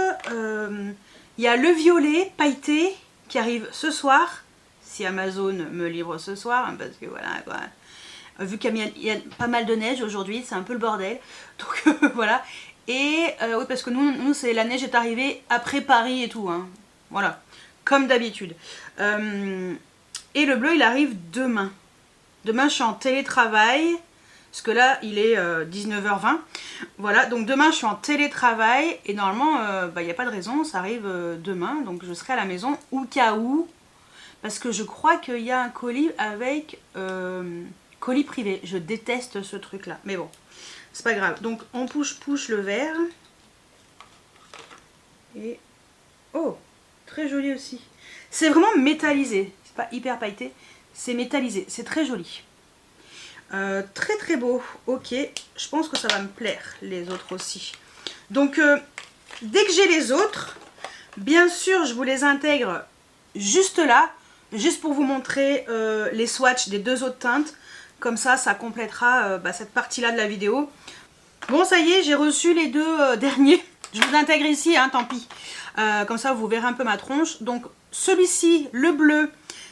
il y a le violet pailleté qui arrive ce soir. Si Amazon me livre ce soir, hein, parce que voilà, quoi. Vu qu'il y a pas mal de neige aujourd'hui, c'est un peu le bordel. Donc voilà. Et oui, parce que nous la neige est arrivée après Paris et tout. Hein. Voilà, comme d'habitude. Et le bleu, il arrive demain. Demain, je suis en télétravail. Parce que là, il est 19h20. Voilà, donc demain, je suis en télétravail. Et normalement, il n'y a pas de raison, ça arrive demain. Donc je serai à la maison au cas où. Parce que je crois qu'il y a un colis avec colis privé. Je déteste ce truc-là. Mais bon, c'est pas grave. Donc on push le vert. Et... Oh, très joli aussi. C'est vraiment métallisé. C'est pas hyper pailleté. C'est métallisé. C'est très joli. Très très beau. Ok, je pense que ça va me plaire. Les autres aussi. Donc, dès que j'ai les autres, bien sûr, je vous les intègre juste là. Juste pour vous montrer les swatchs des deux autres teintes. Comme ça, ça complétera cette partie-là de la vidéo. Bon, ça y est, j'ai reçu les deux derniers. Je vous intègre ici, hein, tant pis. Comme ça, vous verrez un peu ma tronche. Donc, celui-ci, le bleu,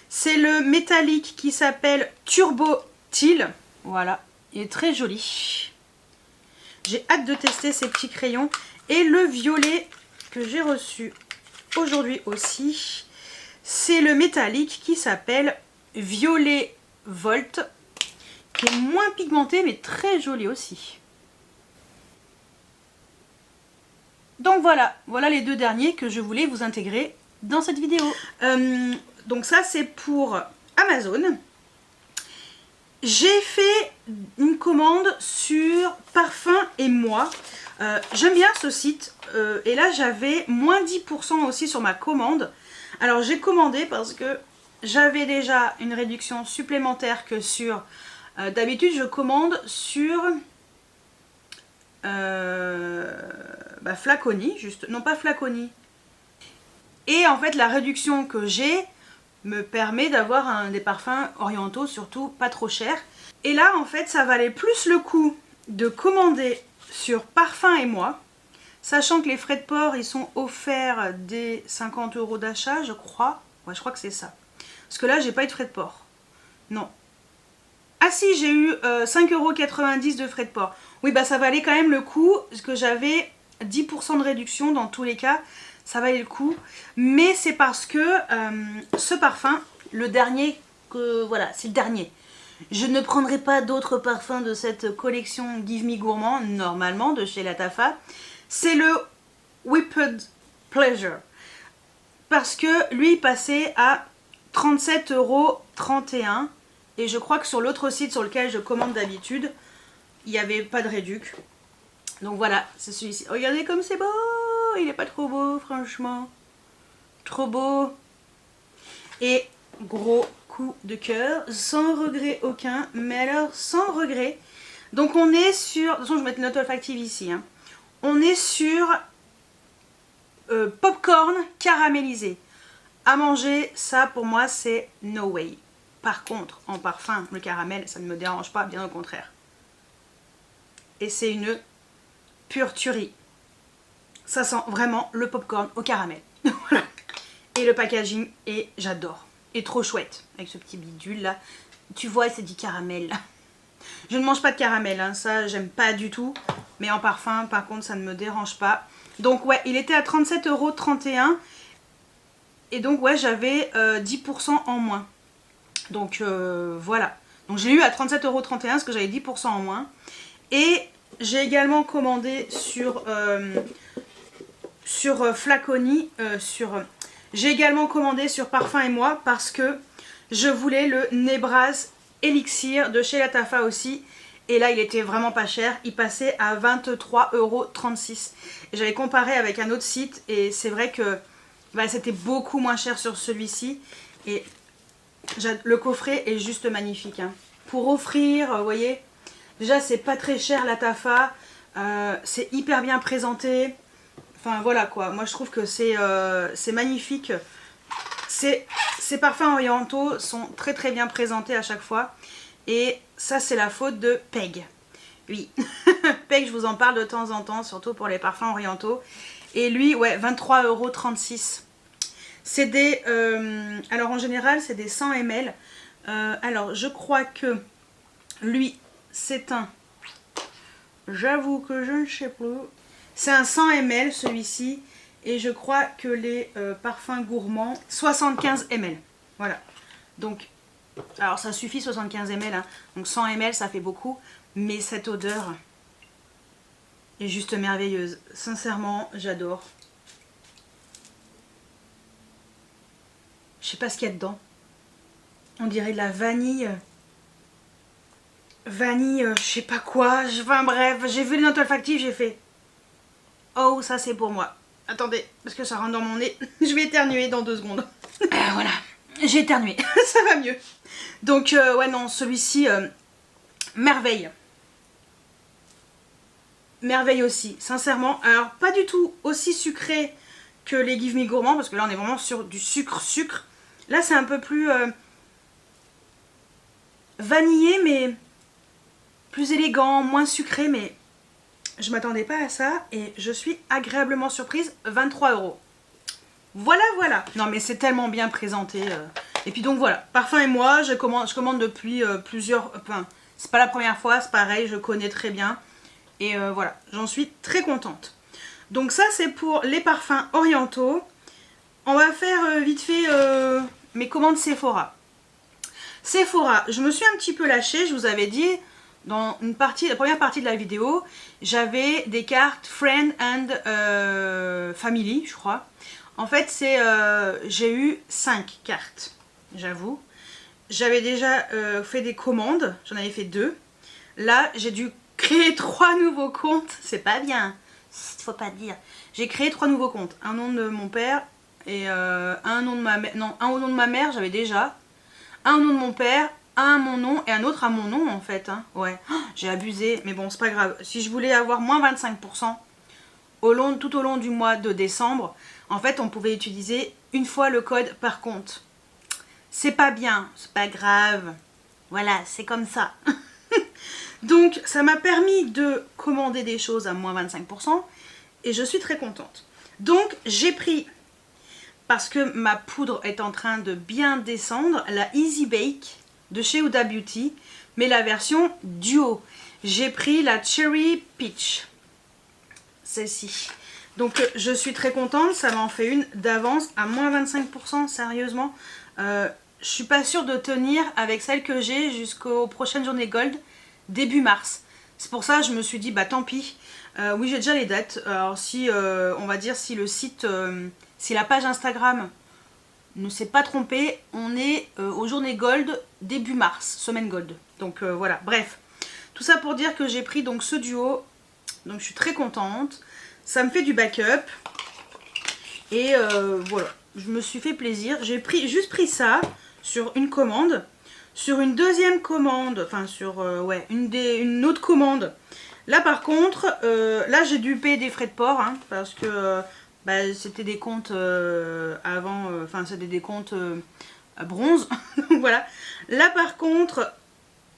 c'est le métallique qui s'appelle Turbo Teal. Voilà, il est très joli. J'ai hâte de tester ces petits crayons. Et le violet que j'ai reçu aujourd'hui aussi, c'est le métallique qui s'appelle Violet Volt, qui est moins pigmenté mais très joli aussi. Donc voilà les deux derniers que je voulais vous intégrer dans cette vidéo. Donc ça c'est pour Amazon. J'ai fait une commande sur Parfum et Moi. J'aime bien ce site et là j'avais moins 10% aussi sur ma commande. Alors j'ai commandé parce que j'avais déjà une réduction supplémentaire que sur... D'habitude je commande sur Flaconi, juste, non pas Flaconi. Et en fait la réduction que j'ai me permet d'avoir des parfums orientaux, surtout pas trop chers. Et là en fait ça valait plus le coup de commander sur Parfum et Moi, sachant que les frais de port ils sont offerts des 50 € d'achat, je crois. Ouais, je crois que c'est ça. Parce que là j'ai pas eu de frais de port. Non. Ah si, j'ai eu 5,90 € de frais de port. Oui, bah ça valait quand même le coup, parce que j'avais 10% de réduction dans tous les cas. Ça valait le coup. Mais c'est parce que ce parfum, le dernier, voilà, c'est le dernier. Je ne prendrai pas d'autres parfums de cette collection Give Me Gourmand, normalement, de chez Lattafa. C'est le Whipped Pleasure. Parce que lui, il passait à 37,31 €. Et je crois que sur l'autre site sur lequel je commande d'habitude, il n'y avait pas de réduc. Donc voilà, c'est celui-ci. Regardez comme c'est beau! Il n'est pas trop beau, franchement. Trop beau. Et gros coup de cœur, sans regret aucun. Mais alors, sans regret. Donc on est sur... De toute façon, je vais mettre une note olfactive ici. Hein. On est sur popcorn caramélisé. À manger, ça pour moi, c'est no way. Par contre, en parfum, le caramel, ça ne me dérange pas, bien au contraire. Et c'est une pure tuerie. Ça sent vraiment le popcorn au caramel. Et le packaging, et j'adore. Et trop chouette, avec ce petit bidule là. Tu vois, c'est du caramel. Je ne mange pas de caramel, hein, ça j'aime pas du tout. Mais en parfum, par contre, ça ne me dérange pas. Donc ouais, il était à 37,31 €. Et donc ouais, j'avais 10% en moins. Donc voilà. Donc je l'ai eu à 37,31 € parce que j'avais 10% en moins. Et j'ai également commandé sur Flaconi. J'ai également commandé sur Parfum et Moi parce que je voulais le Nebras Elixir de chez Latafa aussi. Et là, il était vraiment pas cher. Il passait à 23,36 €. Et j'avais comparé avec un autre site. Et c'est vrai que bah, c'était beaucoup moins cher sur celui-ci. Et le coffret est juste magnifique. Hein. Pour offrir, vous voyez, déjà, c'est pas très cher Latafa. C'est hyper bien présenté. Enfin, voilà quoi. Moi, je trouve que c'est magnifique. Ces parfums orientaux sont très très bien présentés à chaque fois. Et ça, c'est la faute de Peg. Oui, Peg, je vous en parle de temps en temps, surtout pour les parfums orientaux. Et lui, ouais, 23,36 €. C'est des... alors, en général, c'est des 100 ml. Alors, je crois que lui, c'est un... J'avoue que je ne sais plus. C'est un 100 ml, celui-ci. Et je crois que les parfums gourmands, 75 ml. Voilà. Donc... Alors ça suffit 75 ml, hein. Donc 100 ml ça fait beaucoup, mais cette odeur est juste merveilleuse. Sincèrement, j'adore. Je sais pas ce qu'il y a dedans. On dirait de la vanille. Vanille, je sais pas quoi. Enfin bref, j'ai vu les notes olfactives, j'ai fait... Oh, ça c'est pour moi. Attendez, parce que ça rentre dans mon nez. Je vais éternuer dans 2 secondes. Voilà, j'ai éternué, ça va mieux. Donc ouais non, celui-ci, merveille. Merveille aussi, sincèrement. Alors pas du tout aussi sucré que les Give Me Gourmand, parce que là on est vraiment sur du sucre. Là c'est un peu plus vanillé, mais plus élégant, moins sucré, mais je m'attendais pas à ça et je suis agréablement surprise. 23 €. Voilà, voilà. Non mais c'est tellement bien présenté. Et puis donc voilà, Parfum et Moi, je commande depuis plusieurs... Enfin, c'est pas la première fois, c'est pareil, je connais très bien. Et voilà, j'en suis très contente. Donc ça, c'est pour les parfums orientaux. On va faire vite fait mes commandes Sephora. Sephora, je me suis un petit peu lâchée, je vous avais dit, dans la première partie de la vidéo, j'avais des cartes Friend and Family, je crois. En fait, j'ai eu 5 cartes, j'avoue. J'avais déjà fait des commandes, j'en avais fait 2. Là, j'ai dû créer 3 nouveaux comptes. C'est pas bien, faut pas dire. J'ai créé 3 nouveaux comptes. Un nom de mon père et un nom de ma mère. Non, un au nom de ma mère, j'avais déjà. Un au nom de mon père, un à mon nom et un autre à mon nom en fait. Hein. Ouais, oh, j'ai abusé, mais bon, c'est pas grave. Si je voulais avoir moins 25% tout au long du mois de décembre, en fait, on pouvait utiliser une fois le code par compte. C'est pas bien, c'est pas grave. Voilà, c'est comme ça. Donc, ça m'a permis de commander des choses à moins 25% et je suis très contente. Donc, j'ai pris, parce que ma poudre est en train de bien descendre, la Easy Bake de chez Huda Beauty, mais la version duo. J'ai pris la Cherry Peach, celle-ci. Donc, je suis très contente, ça m'en fait une d'avance à moins 25%, sérieusement. Je suis pas sûre de tenir avec celle que j'ai jusqu'aux prochaines journées Gold, début mars. C'est pour ça que je me suis dit, bah tant pis. Oui, j'ai déjà les dates. Alors si, on va dire, si le site, si la page Instagram ne s'est pas trompée, on est aux journées Gold, début mars, semaine Gold. Donc voilà, bref. Tout ça pour dire que j'ai pris donc ce duo. Donc je suis très contente. Ça me fait du backup. Et voilà, je me suis fait plaisir. J'ai juste pris ça sur une commande. Sur une deuxième commande, enfin sur ouais, une autre commande, là par contre, là j'ai dû payer des frais de port, hein, parce que bah, c'était des comptes avant, enfin c'était des comptes à bronze, voilà. Là par contre,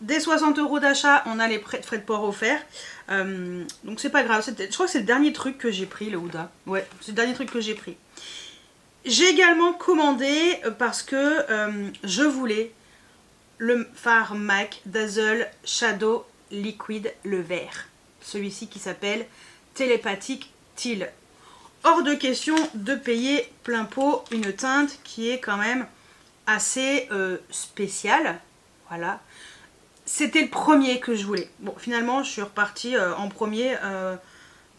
dès 60 € d'achat, on a les frais de port offerts, donc c'est pas grave, je crois que c'est le dernier truc que j'ai pris, le Huda, ouais, c'est le dernier truc que j'ai pris. J'ai également commandé, parce que je voulais le fard MAC Dazzle Shadow Liquid, le vert. Celui-ci qui s'appelle Télépathique Teal. Hors de question de payer plein pot une teinte qui est quand même assez spéciale. Voilà. C'était le premier que je voulais. Bon, finalement, je suis repartie en premier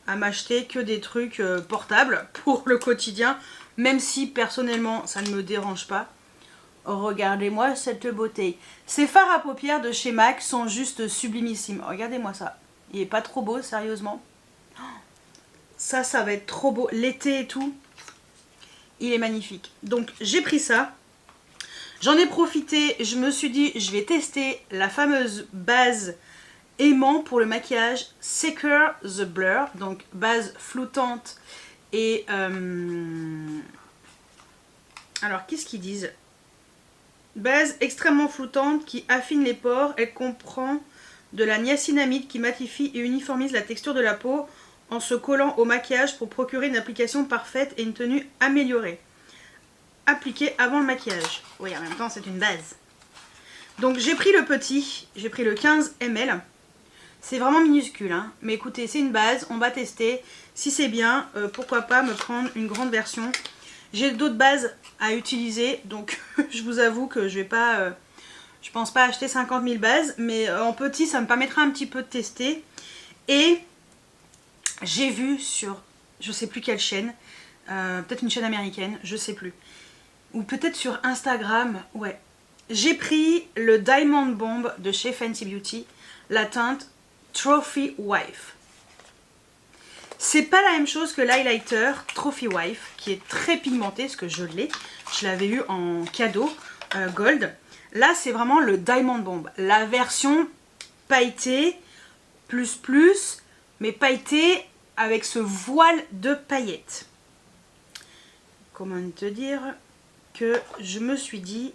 à m'acheter que des trucs portables pour le quotidien, même si personnellement, ça ne me dérange pas. Regardez-moi cette beauté. Ces fards à paupières de chez MAC sont juste sublimissimes. Regardez-moi ça. Il est pas trop beau, sérieusement. Ça va être trop beau. L'été et tout, il est magnifique. Donc, j'ai pris ça. J'en ai profité. Je me suis dit, je vais tester la fameuse base aimant pour le maquillage Secure the Blur. Donc, base floutante et... Alors, qu'est-ce qu'ils disent ? Base extrêmement floutante qui affine les pores. Elle comprend de la niacinamide qui matifie et uniformise la texture de la peau en se collant au maquillage pour procurer une application parfaite et une tenue améliorée. Appliquée avant le maquillage. Oui, en même temps, c'est une base. Donc, j'ai pris le petit. J'ai pris le 15 ml. C'est vraiment minuscule, hein. Mais écoutez, c'est une base. On va tester. Si c'est bien, pourquoi pas me prendre une grande version. J'ai d'autres bases à utiliser, donc je vous avoue que je vais pas, je pense pas acheter 50 000 bases, mais en petit ça me permettra un petit peu de tester. Et j'ai vu sur, je sais plus quelle chaîne, peut-être une chaîne américaine, je sais plus, ou peut-être sur Instagram, ouais. J'ai pris le Diamond Bomb de chez Fenty Beauty, la teinte Trophy Wife. C'est pas la même chose que l'highlighter Trophy Wife qui est très pigmenté, parce que je l'ai. Je l'avais eu en cadeau gold. Là, c'est vraiment le Diamond Bomb. La version pailletée, mais pailletée avec ce voile de paillettes. Comment te dire que je me suis dit,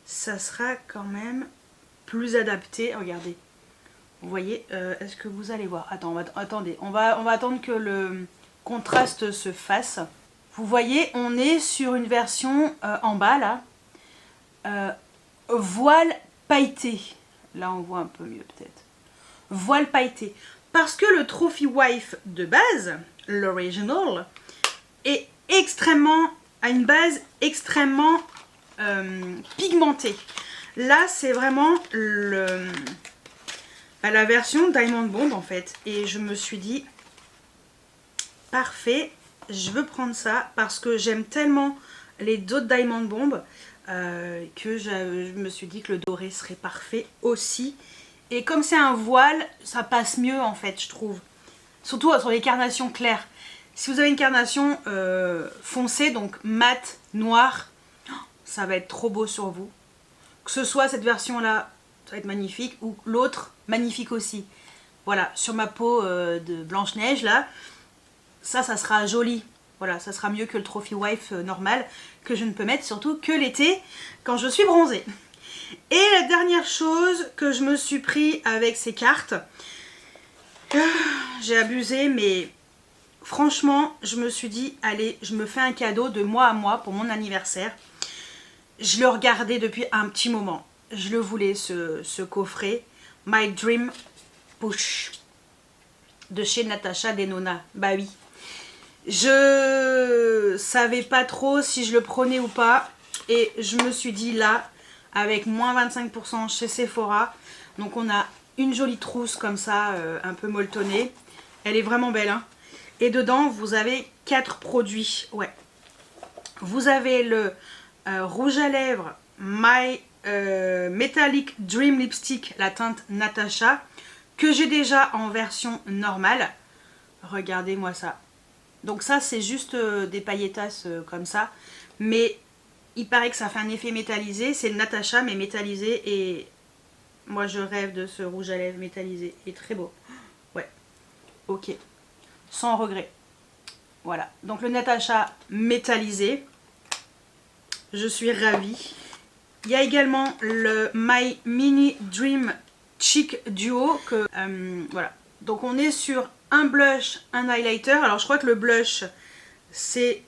ça sera quand même plus adapté. Regardez. Vous voyez, est-ce que vous allez voir? Attendez, on va attendre que le contraste se fasse. Vous voyez, on est sur une version en bas là. Voile pailleté. Là, on voit un peu mieux peut-être. Voile pailleté. Parce que le Trophy Wife de base, l'original, est a une base extrêmement pigmentée. Là, c'est vraiment la version Diamond Bomb en fait. Et je me suis dit, parfait, je veux prendre ça parce que j'aime tellement les autres Diamond Bomb que je me suis dit que le doré serait parfait aussi. Et comme c'est un voile, ça passe mieux en fait, je trouve. Surtout sur les carnations claires. Si vous avez une carnation foncée, donc mat, noir, ça va être trop beau sur vous. Que ce soit cette version-là, ça va être magnifique, ou l'autre, magnifique aussi. Voilà, sur ma peau de Blanche-Neige, là, ça sera joli. Voilà, ça sera mieux que le Trophy Wife normal, que je ne peux mettre surtout que l'été, quand je suis bronzée. Et la dernière chose que je me suis pris avec ces cartes, j'ai abusé, mais franchement, je me suis dit, allez, je me fais un cadeau de moi à moi pour mon anniversaire. Je le regardais depuis un petit moment. Je le voulais, ce coffret. My Dream Push de chez Natasha Denona. Bah oui. Je savais pas trop si je le prenais ou pas. Et je me suis dit là, avec moins 25% chez Sephora. Donc on a une jolie trousse comme ça, un peu molletonnée. Elle est vraiment belle, hein. Et dedans, vous avez 4 produits. Ouais. Vous avez le rouge à lèvres My Metallic Dream Lipstick, la teinte Natasha, que j'ai déjà en version normale. Regardez-moi ça. Donc ça, c'est juste des pailletasses comme ça. Mais il paraît que ça fait un effet métallisé. C'est le Natasha, mais métallisé. Et moi, je rêve de ce rouge à lèvres métallisé. Il est très beau. Ouais. Ok. Sans regret. Voilà. Donc le Natasha métallisé. Je suis ravie. Il y a également le My Mini Dream Cheek Duo. Voilà. Donc on est sur un blush, un highlighter. Alors je crois que le blush, c'est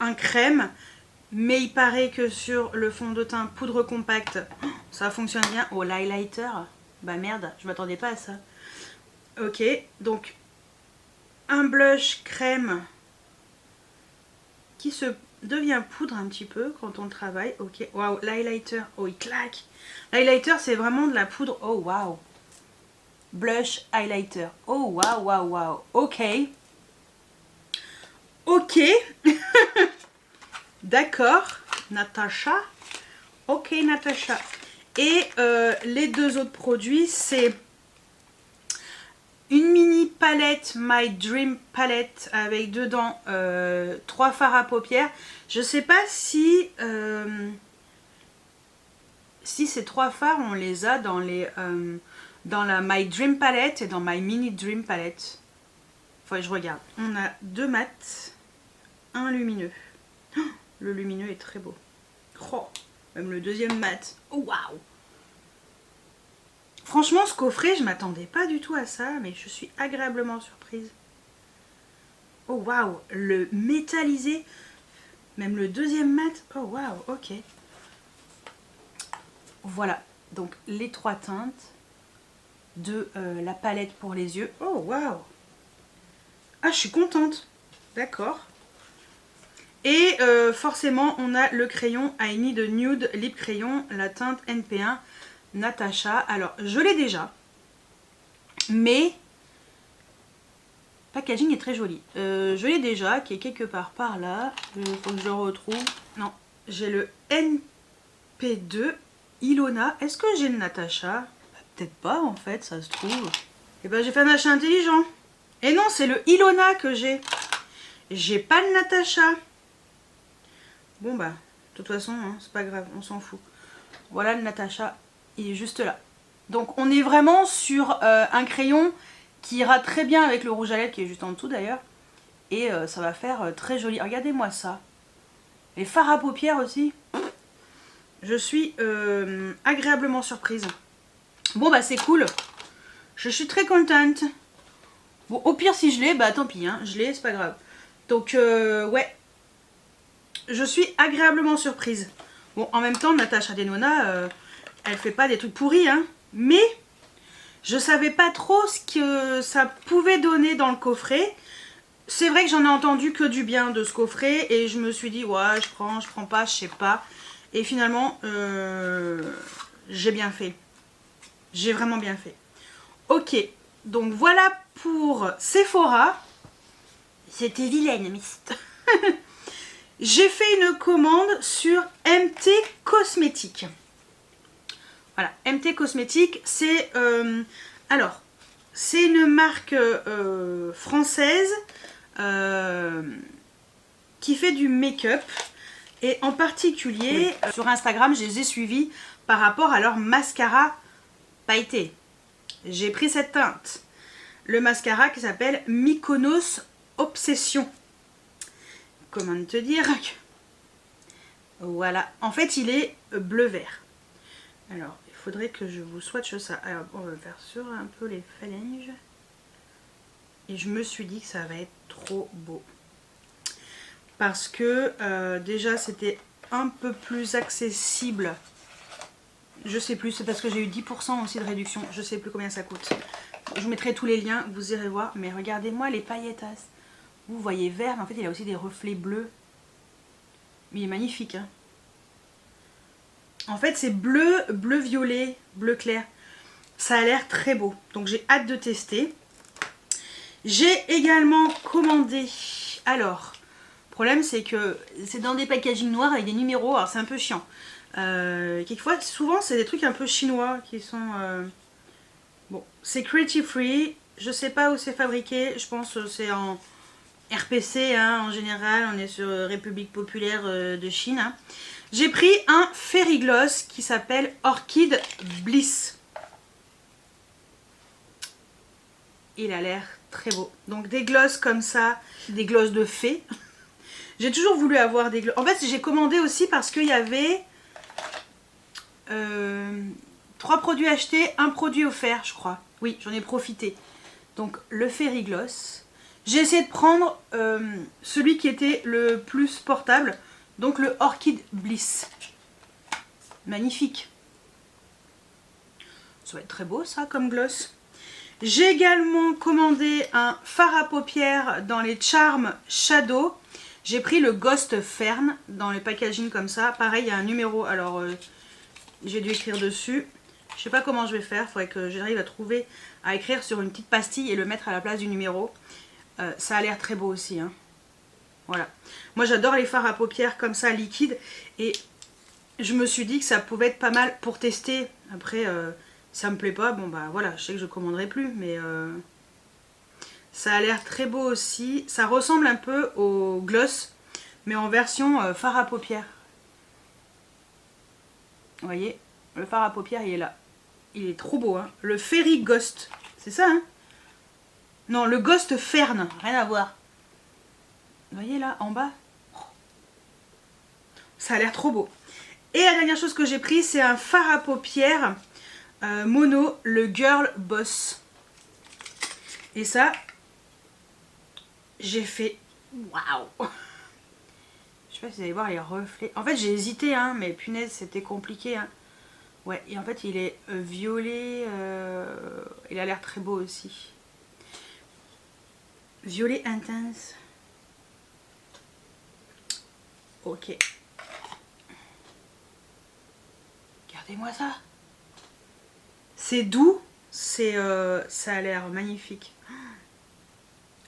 un crème. Mais il paraît que sur le fond de teint poudre compacte, ça fonctionne bien. Oh, l'highlighter, bah merde, je m'attendais pas à ça. Ok, donc un blush crème qui se devient poudre un petit peu quand on le travaille. Ok, waouh, l'highlighter, oh il claque. L'highlighter c'est vraiment de la poudre, oh waouh. Blush, highlighter, oh waouh, waouh, waouh, ok. Ok, d'accord, Natacha. Ok, Natacha. Et les deux autres produits, c'est une mini palette My Dream Palette avec dedans 3 fards à paupières. Je sais pas si ces 3 fards on les a dans la My Dream Palette et dans My Mini Dream Palette. Faut que je regarde. On a 2 mats, un lumineux. Oh, le lumineux est très beau. Oh, même le deuxième mat. Oh waouh. Franchement, ce coffret, je m'attendais pas du tout à ça, mais je suis agréablement surprise. Oh waouh, le métallisé, même le deuxième mat. Oh waouh, ok. Voilà, donc les 3 teintes de la palette pour les yeux. Oh waouh. Ah, je suis contente. D'accord. Et forcément, on a le crayon I Need a Nude Lip Crayon, la teinte NP1. Natacha, alors je l'ai déjà, mais le packaging est très joli. Je l'ai déjà, qui est quelque part par là, il faut que je le retrouve. Non, j'ai le NP2 Ilona. Est-ce que j'ai le Natacha? Peut-être pas en fait, ça se trouve. Et ben j'ai fait un achat intelligent. Et non, c'est le Ilona que j'ai. J'ai pas le Natacha. Bon bah, de toute façon, hein, c'est pas grave, on s'en fout. Voilà le Natacha. Il est juste là. Donc on est vraiment sur un crayon qui ira très bien avec le rouge à lèvres qui est juste en dessous d'ailleurs. Et ça va faire très joli. Regardez-moi ça. Les fards à paupières aussi. Je suis agréablement surprise. Bon bah c'est cool. Je suis très contente. Bon au pire si je l'ai, bah tant pis, hein, je l'ai, c'est pas grave. Donc ouais. Je suis agréablement surprise. Bon en même temps Natacha Denona... elle fait pas des trucs pourris, hein. Mais je savais pas trop ce que ça pouvait donner dans le coffret. C'est vrai que j'en ai entendu que du bien de ce coffret et je me suis dit ouais je prends pas, je sais pas. Et finalement j'ai bien fait. J'ai vraiment bien fait. Ok, donc voilà pour Sephora. C'était vilaine, mist. J'ai fait une commande sur MT Cosmétiques. Voilà, MT Cosmétiques, c'est c'est une marque française qui fait du make-up et en particulier sur Instagram, je les ai suivis par rapport à leur mascara pailleté. J'ai pris cette teinte, le mascara qui s'appelle Mykonos Obsession. Comment te dire? Voilà, en fait il est bleu-vert. Alors, il faudrait que je vous swatche ça. Alors, on va faire sur un peu les phalanges. Et je me suis dit que ça va être trop beau. Parce que déjà, c'était un peu plus accessible. Je sais plus, c'est parce que j'ai eu 10% aussi de réduction. Je sais plus combien ça coûte. Je vous mettrai tous les liens, vous irez voir. Mais regardez-moi les pailletas. Vous voyez vert, mais en fait, il a aussi des reflets bleus. Mais il est magnifique, hein. En fait c'est bleu, bleu violet, bleu clair. Ça a l'air très beau. Donc j'ai hâte de tester. J'ai également commandé. Alors, le problème c'est que c'est dans des packagings noirs avec des numéros. Alors c'est un peu chiant. Quelquefois, souvent c'est des trucs un peu chinois qui sont... Bon, c'est cruelty free. Je sais pas où c'est fabriqué. Je pense que c'est en RPC, hein, en général. On est sur République Populaire de Chine. Hein. J'ai pris un Fairy Gloss qui s'appelle Orchid Bliss. Il a l'air très beau. Donc des gloss comme ça, des gloss de fée. J'ai toujours voulu avoir des gloss. En fait, j'ai commandé aussi parce qu'il y avait 3 produits achetés, un produit offert, je crois. Oui, j'en ai profité. Donc le Fairy Gloss. J'ai essayé de prendre celui qui était le plus portable. Donc le Orchid Bliss. Magnifique. Ça va être très beau ça comme gloss. J'ai également commandé un fard à paupières dans les Charm Shadow. J'ai pris le Ghost Fern dans les packaging comme ça. Pareil, il y a un numéro. Alors, j'ai dû écrire dessus. Je sais pas comment je vais faire. Il faudrait que j'arrive à trouver, à écrire sur une petite pastille et le mettre à la place du numéro. Ça a l'air très beau aussi. Hein. Voilà. Moi, j'adore les fards à paupières comme ça, liquides. Et je me suis dit que ça pouvait être pas mal pour tester. Après... ça me plaît pas, bon bah voilà, je sais que je commanderai plus, mais ça a l'air très beau aussi. Ça ressemble un peu au gloss, mais en version fard à paupières. Vous voyez, le fard à paupières, il est là. Il est trop beau, hein. Le Fairy Ghost, c'est ça, hein? Non, le Ghost Fern, rien à voir. Vous voyez là, en bas? Ça a l'air trop beau. Et la dernière chose que j'ai pris, c'est un fard à paupières mono, le Girl Boss. Et ça, j'ai fait waouh. Je sais pas si vous allez voir les reflets. En fait, j'ai hésité, hein, mais punaise, c'était compliqué. Hein. Ouais, et en fait, il est violet. Il a l'air très beau aussi. Violet intense. Ok. Regardez-moi ça. C'est doux, ça a l'air magnifique.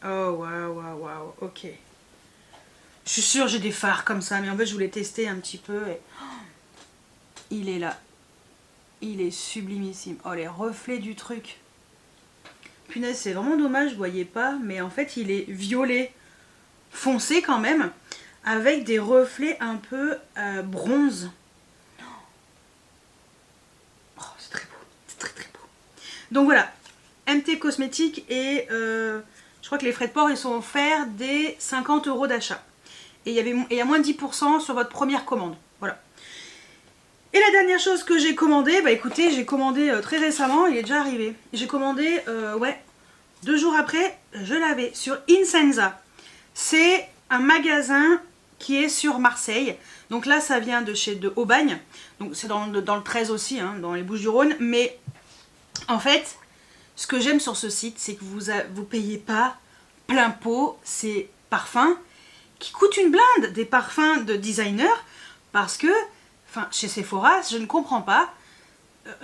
Oh waouh, waouh, waouh, ok. Je suis sûre j'ai des fards comme ça, mais en fait je voulais tester un petit peu. Et... il est là. Il est sublimissime. Oh les reflets du truc. Punaise, c'est vraiment dommage, vous voyez pas, mais en fait il est violet foncé quand même, avec des reflets un peu bronze. Donc voilà, MT Cosmétiques et je crois que les frais de port ils sont offerts des 50 € d'achat. Et il y a moins de 10% sur votre première commande. Voilà. Et la dernière chose que j'ai commandé, bah écoutez, j'ai commandé très récemment, il est déjà arrivé. J'ai commandé, ouais, 2 jours après, je l'avais sur Insenza. C'est un magasin qui est sur Marseille. Donc là, ça vient de chez Aubagne. Donc c'est dans le 13 aussi, hein, dans les Bouches-du-Rhône. Mais... en fait, ce que j'aime sur ce site, c'est que vous payez pas plein pot ces parfums qui coûtent une blinde, des parfums de designer, parce que, enfin, chez Sephora, je ne comprends pas.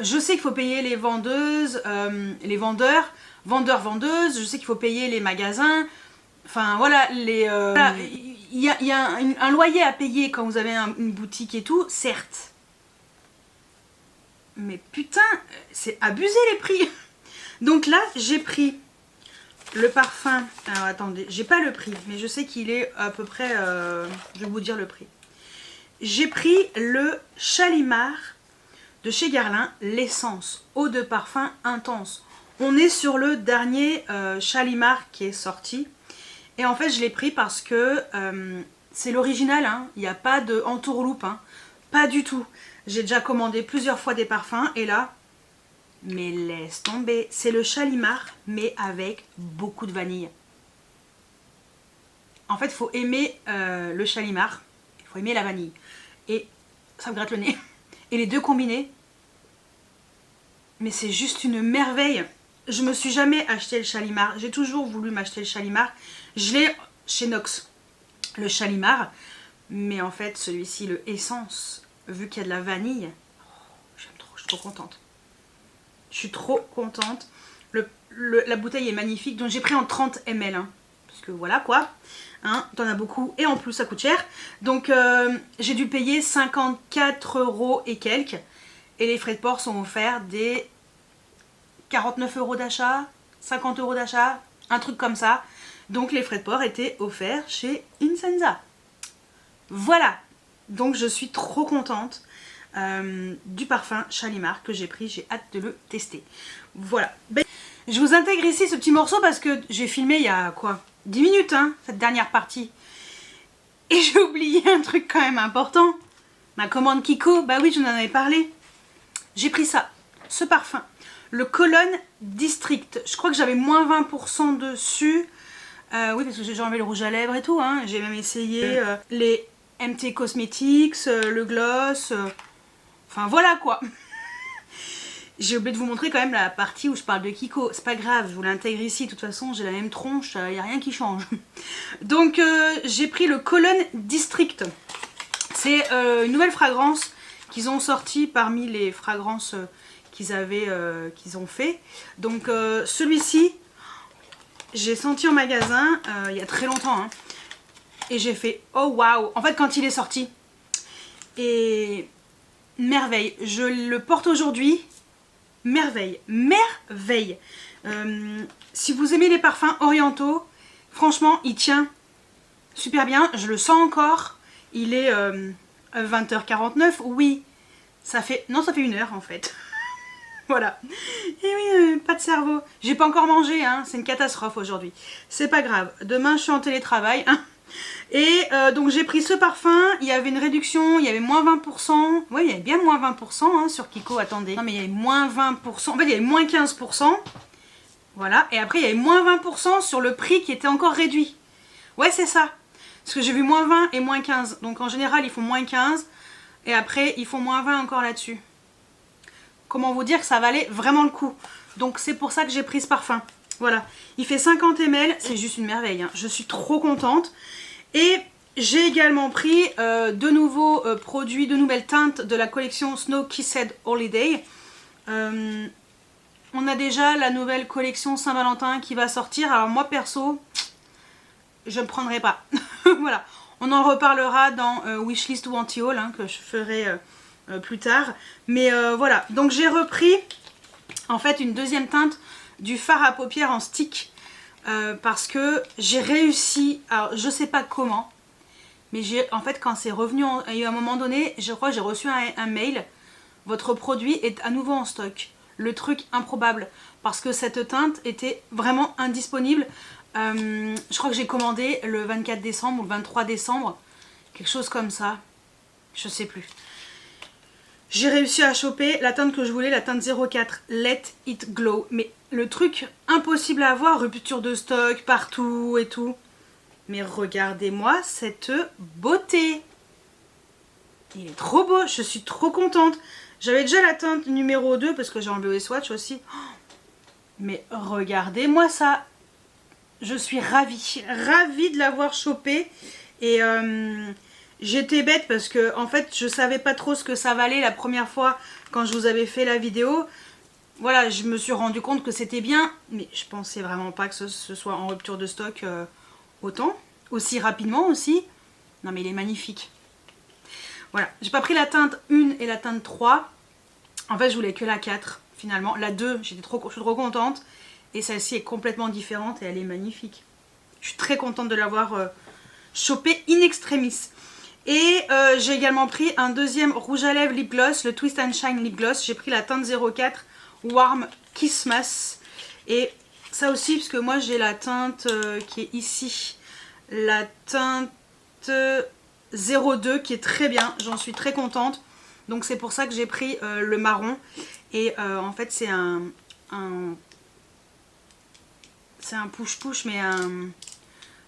Je sais qu'il faut payer les vendeuses, les vendeuses, je sais qu'il faut payer les magasins, enfin voilà, il y a un loyer à payer quand vous avez une boutique et tout, certes. Mais putain, c'est abusé les prix. Donc là, j'ai pris le parfum. Alors attendez, j'ai pas le prix, mais je sais qu'il est à peu près... je vais vous dire le prix. J'ai pris le Shalimar de chez Guerlain, l'essence eau de parfum intense. On est sur le dernier Shalimar qui est sorti. Et en fait, je l'ai pris parce que c'est l'original. Hein. Il n'y a pas de entourloupe. Hein. Pas du tout. J'ai déjà commandé plusieurs fois des parfums et là, mais laisse tomber. C'est le Shalimar, mais avec beaucoup de vanille. En fait, il faut aimer le Shalimar, il faut aimer la vanille. Et ça me gratte le nez. Et les deux combinés, mais c'est juste une merveille. Je me suis jamais acheté le Shalimar. J'ai toujours voulu m'acheter le Shalimar. Je l'ai chez Nox, le Shalimar. Mais en fait, celui-ci, le Essence... vu qu'il y a de la vanille, j'aime trop, je suis trop contente. Je suis trop contente. La bouteille est magnifique, donc j'ai pris en 30 ml. Hein, parce que voilà quoi, hein, t'en as beaucoup et en plus ça coûte cher. Donc j'ai dû payer 54 € et quelques. Et les frais de port sont offerts des 49 € d'achat, 50 € d'achat, un truc comme ça. Donc les frais de port étaient offerts chez Insenza. Voilà. Donc je suis trop contente du parfum Shalimar que j'ai pris, j'ai hâte de le tester. Voilà. Je vous intègre ici ce petit morceau parce que j'ai filmé il y a quoi 10 minutes, hein, cette dernière partie. Et j'ai oublié un truc quand même important. Ma commande Kiko, bah oui, je vous en avais parlé. J'ai pris ça, ce parfum. Le Cologne District. Je crois que j'avais moins 20% dessus. Oui, parce que j'ai enlevé le rouge à lèvres et tout. Hein. J'ai même essayé les MT Cosmetics, le gloss, enfin voilà quoi. J'ai oublié de vous montrer quand même la partie où je parle de Kiko. C'est pas grave, je vous l'intègre ici. De toute façon, j'ai la même tronche, il n'y a rien qui change. Donc, j'ai pris le Cologne District. C'est une nouvelle fragrance qu'ils ont sortie parmi les fragrances qu'ils ont fait. Donc, celui-ci, j'ai senti en magasin il y a très longtemps. Hein, et j'ai fait oh waouh. En fait, quand il est sorti. Et merveille. Je le porte aujourd'hui. Merveille, merveille. Si vous aimez les parfums orientaux, franchement, il tient super bien. Je le sens encore. Il est 20h49. Oui, ça fait... Non, ça fait 1 heure en fait. Voilà. Et oui, pas de cerveau. J'ai pas encore mangé, hein. C'est une catastrophe aujourd'hui. C'est pas grave. Demain, je suis en télétravail. Hein. Et donc j'ai pris ce parfum, il y avait une réduction, il y avait moins 20%, ouais il y avait bien moins 20% hein, sur Kiko, attendez, non mais il y avait moins 20%, en fait il y avait moins 15%, voilà, et après il y avait moins 20% sur le prix qui était encore réduit, ouais c'est ça, parce que j'ai vu moins 20 et moins 15, donc en général ils font moins 15, et après ils font moins 20 encore là-dessus. Comment vous dire que ça valait vraiment le coup, donc c'est pour ça que j'ai pris ce parfum, voilà, il fait 50 ml, c'est juste une merveille, hein. Je suis trop contente. Et j'ai également pris de nouveaux produits, de nouvelles teintes de la collection Snow Kissed Holiday. On a déjà la nouvelle collection Saint-Valentin qui va sortir. Alors moi perso, je ne prendrai pas. Voilà, on en reparlera dans Wishlist ou Anti-Haul hein, que je ferai plus tard. Mais voilà, donc j'ai repris en fait une deuxième teinte du fard à paupières en stick. Parce que j'ai réussi, alors je sais pas comment, mais en fait quand c'est revenu, il y a un moment donné, je crois que j'ai reçu un mail, votre produit est à nouveau en stock. Le truc improbable, parce que cette teinte était vraiment indisponible. Je crois que j'ai commandé le 24 décembre ou le 23 décembre, quelque chose comme ça, je sais plus. J'ai réussi à choper la teinte que je voulais, la teinte 04 Let It Glow. Mais le truc impossible à avoir, rupture de stock partout et tout. Mais regardez-moi cette beauté. Il est trop beau, je suis trop contente. J'avais déjà la teinte numéro 2 parce que j'ai enlevé les swatchs aussi. Mais regardez-moi ça. Je suis ravie, ravie de l'avoir chopé. Et... j'étais bête parce que en fait je savais pas trop ce que ça valait la première fois quand je vous avais fait la vidéo. Voilà, je me suis rendu compte que c'était bien, mais je pensais vraiment pas que ce soit en rupture de stock autant, aussi rapidement aussi. Non mais il est magnifique. Voilà, j'ai pas pris la teinte 1 et la teinte 3. En fait je voulais que la 4 finalement. La 2, je suis trop contente. Et celle-ci est complètement différente et elle est magnifique. Je suis très contente de l'avoir chopée in extremis. Et j'ai également pris un deuxième rouge à lèvres lip gloss, le Twist and Shine lip gloss. J'ai pris la teinte 04 Warm Christmas. Et ça aussi, parce que moi j'ai la teinte qui est ici. La teinte 02 qui est très bien, j'en suis très contente. Donc c'est pour ça que j'ai pris le marron. Et en fait c'est un push-push, mais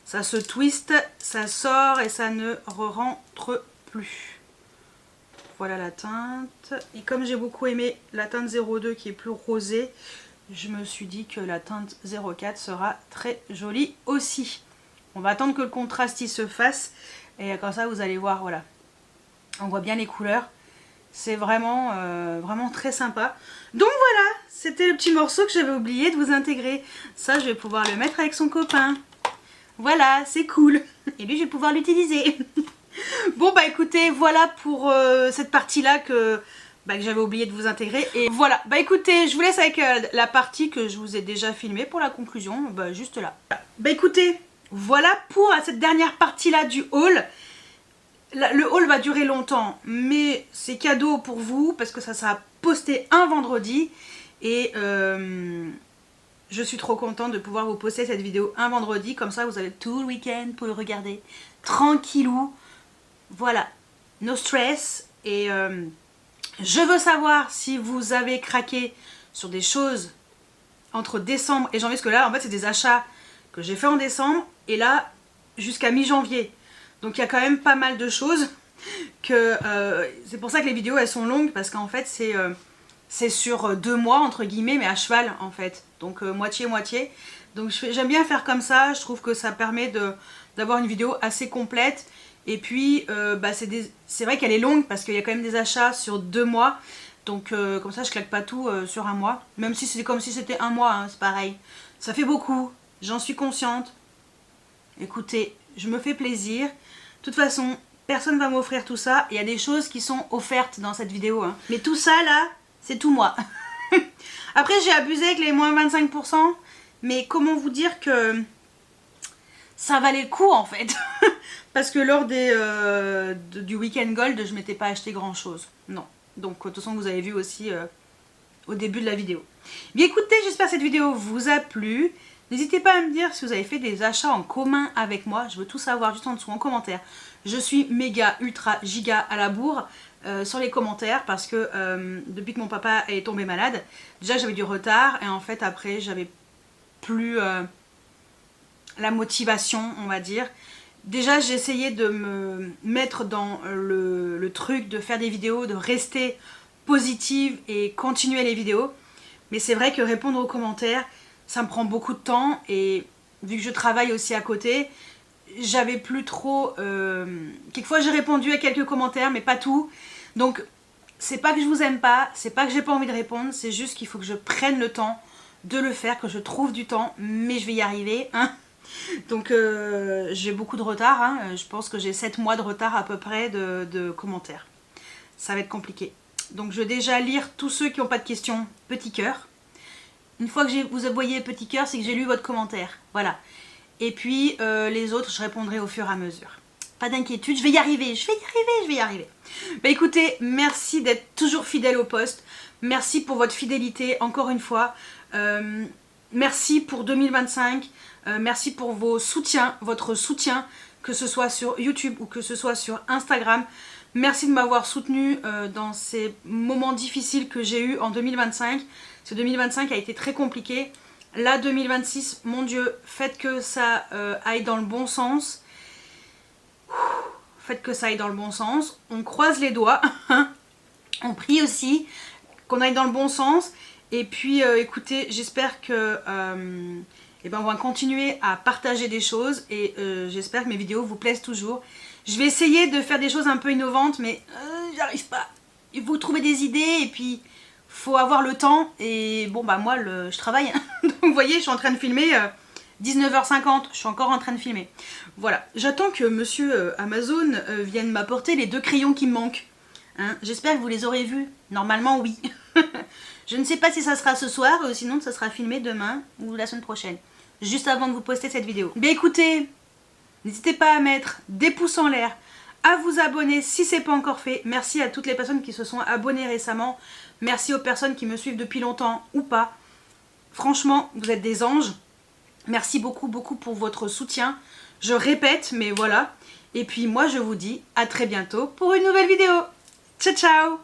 ça se twist, ça sort et ça ne rentre plus. Voilà la teinte. Et comme j'ai beaucoup aimé la teinte 02 qui est plus rosée, je me suis dit que la teinte 04 sera très jolie aussi. On va attendre que le contraste il se fasse. Et comme ça vous allez voir, voilà. On voit bien les couleurs. C'est vraiment, vraiment très sympa. Donc voilà, c'était le petit morceau que j'avais oublié de vous intégrer. Ça, je vais pouvoir le mettre avec son copain. Voilà, c'est cool. Et lui, je vais pouvoir l'utiliser. Bon, bah écoutez, voilà pour cette partie-là que j'avais oublié de vous intégrer. Et voilà, bah écoutez, je vous laisse avec la partie que je vous ai déjà filmée pour la conclusion, juste là. Bah écoutez, voilà pour cette dernière partie-là du haul. Le haul va durer longtemps, mais c'est cadeau pour vous parce que ça sera posté un vendredi. Et je suis trop contente de pouvoir vous poster cette vidéo un vendredi. Comme ça, vous avez tout le week-end pour le regarder. Tranquillou. Voilà. No stress. Et je veux savoir si vous avez craqué sur des choses entre décembre et janvier. Parce que là, en fait, c'est des achats que j'ai fait en décembre. Et là, jusqu'à mi-janvier. Donc il y a quand même pas mal de choses que c'est pour ça que les vidéos elles sont longues, parce qu'en fait c'est sur 2 mois entre guillemets, mais à cheval en fait, donc moitié-moitié. Donc j'aime bien faire comme ça, je trouve que ça permet d'avoir une vidéo assez complète. Et puis c'est vrai qu'elle est longue parce qu'il y a quand même des achats sur 2 mois. Donc comme ça je claque pas tout sur un mois. Même si c'est comme si c'était un mois, hein, c'est pareil. Ça fait beaucoup, j'en suis consciente. Écoutez, je me fais plaisir. De toute façon, personne va m'offrir tout ça. Il y a des choses qui sont offertes dans cette vidéo. Hein. Mais tout ça là, c'est tout moi. Après j'ai abusé avec les moins 25%. Mais comment vous dire que ça valait le coup en fait. Parce que lors du week-end gold, je m'étais pas acheté grand chose. Non. Donc de toute façon vous avez vu aussi au début de la vidéo. Bien écoutez, j'espère que cette vidéo vous a plu. N'hésitez pas à me dire si vous avez fait des achats en commun avec moi. Je veux tout savoir juste en dessous en commentaire. Je suis méga, ultra, giga à la bourre sur les commentaires. Parce que depuis que mon papa est tombé malade, déjà j'avais du retard. Et en fait après j'avais plus la motivation, on va dire. Déjà j'ai essayé de me mettre dans le truc de faire des vidéos, de rester positive et continuer les vidéos. Mais c'est vrai que répondre aux commentaires, ça me prend beaucoup de temps. Et vu que je travaille aussi à côté, j'avais plus trop... Quelquefois j'ai répondu à quelques commentaires, mais pas tout. Donc c'est pas que je vous aime pas, c'est pas que j'ai pas envie de répondre, c'est juste qu'il faut que je prenne le temps de le faire, que je trouve du temps, mais je vais y arriver, hein. Donc j'ai beaucoup de retard, hein. Je pense que j'ai 7 mois de retard à peu près de commentaires. Ça va être compliqué. Donc je vais déjà lire tous ceux qui n'ont pas de questions, petit cœur. Une fois que vous voyez petit cœur, c'est que j'ai lu votre commentaire. Voilà. Et puis les autres, je répondrai au fur et à mesure. Pas d'inquiétude, je vais y arriver, je vais y arriver. Bah écoutez, merci d'être toujours fidèle au poste. Merci pour votre fidélité, encore une fois. Merci pour 2025. Merci pour vos soutiens, votre soutien, que ce soit sur YouTube ou que ce soit sur Instagram. Merci de m'avoir soutenu dans ces moments difficiles que j'ai eu en 2025. Ce 2025 a été très compliqué. Là, 2026, mon Dieu, faites que ça aille dans le bon sens. Faites que ça aille dans le bon sens. On croise les doigts. On prie aussi qu'on aille dans le bon sens. Et puis, écoutez, j'espère que... on va continuer à partager des choses et j'espère que mes vidéos vous plaisent toujours. Je vais essayer de faire des choses un peu innovantes, mais j'arrive pas. Il faut trouver des idées et puis faut avoir le temps. Et bon bah moi je travaille, donc vous voyez je suis en train de filmer 19h50, je suis encore en train de filmer. Voilà, j'attends que monsieur Amazon vienne m'apporter les 2 crayons qui me manquent. Hein, j'espère que vous les aurez vus. Normalement oui. Je ne sais pas si ça sera ce soir, sinon ça sera filmé demain ou la semaine prochaine. Juste avant de vous poster cette vidéo. Bien écoutez, n'hésitez pas à mettre des pouces en l'air, à vous abonner si ce n'est pas encore fait. Merci à toutes les personnes qui se sont abonnées récemment. Merci aux personnes qui me suivent depuis longtemps ou pas. Franchement, vous êtes des anges. Merci beaucoup, beaucoup pour votre soutien. Je répète, mais voilà. Et puis moi, je vous dis à très bientôt pour une nouvelle vidéo. Ciao, ciao!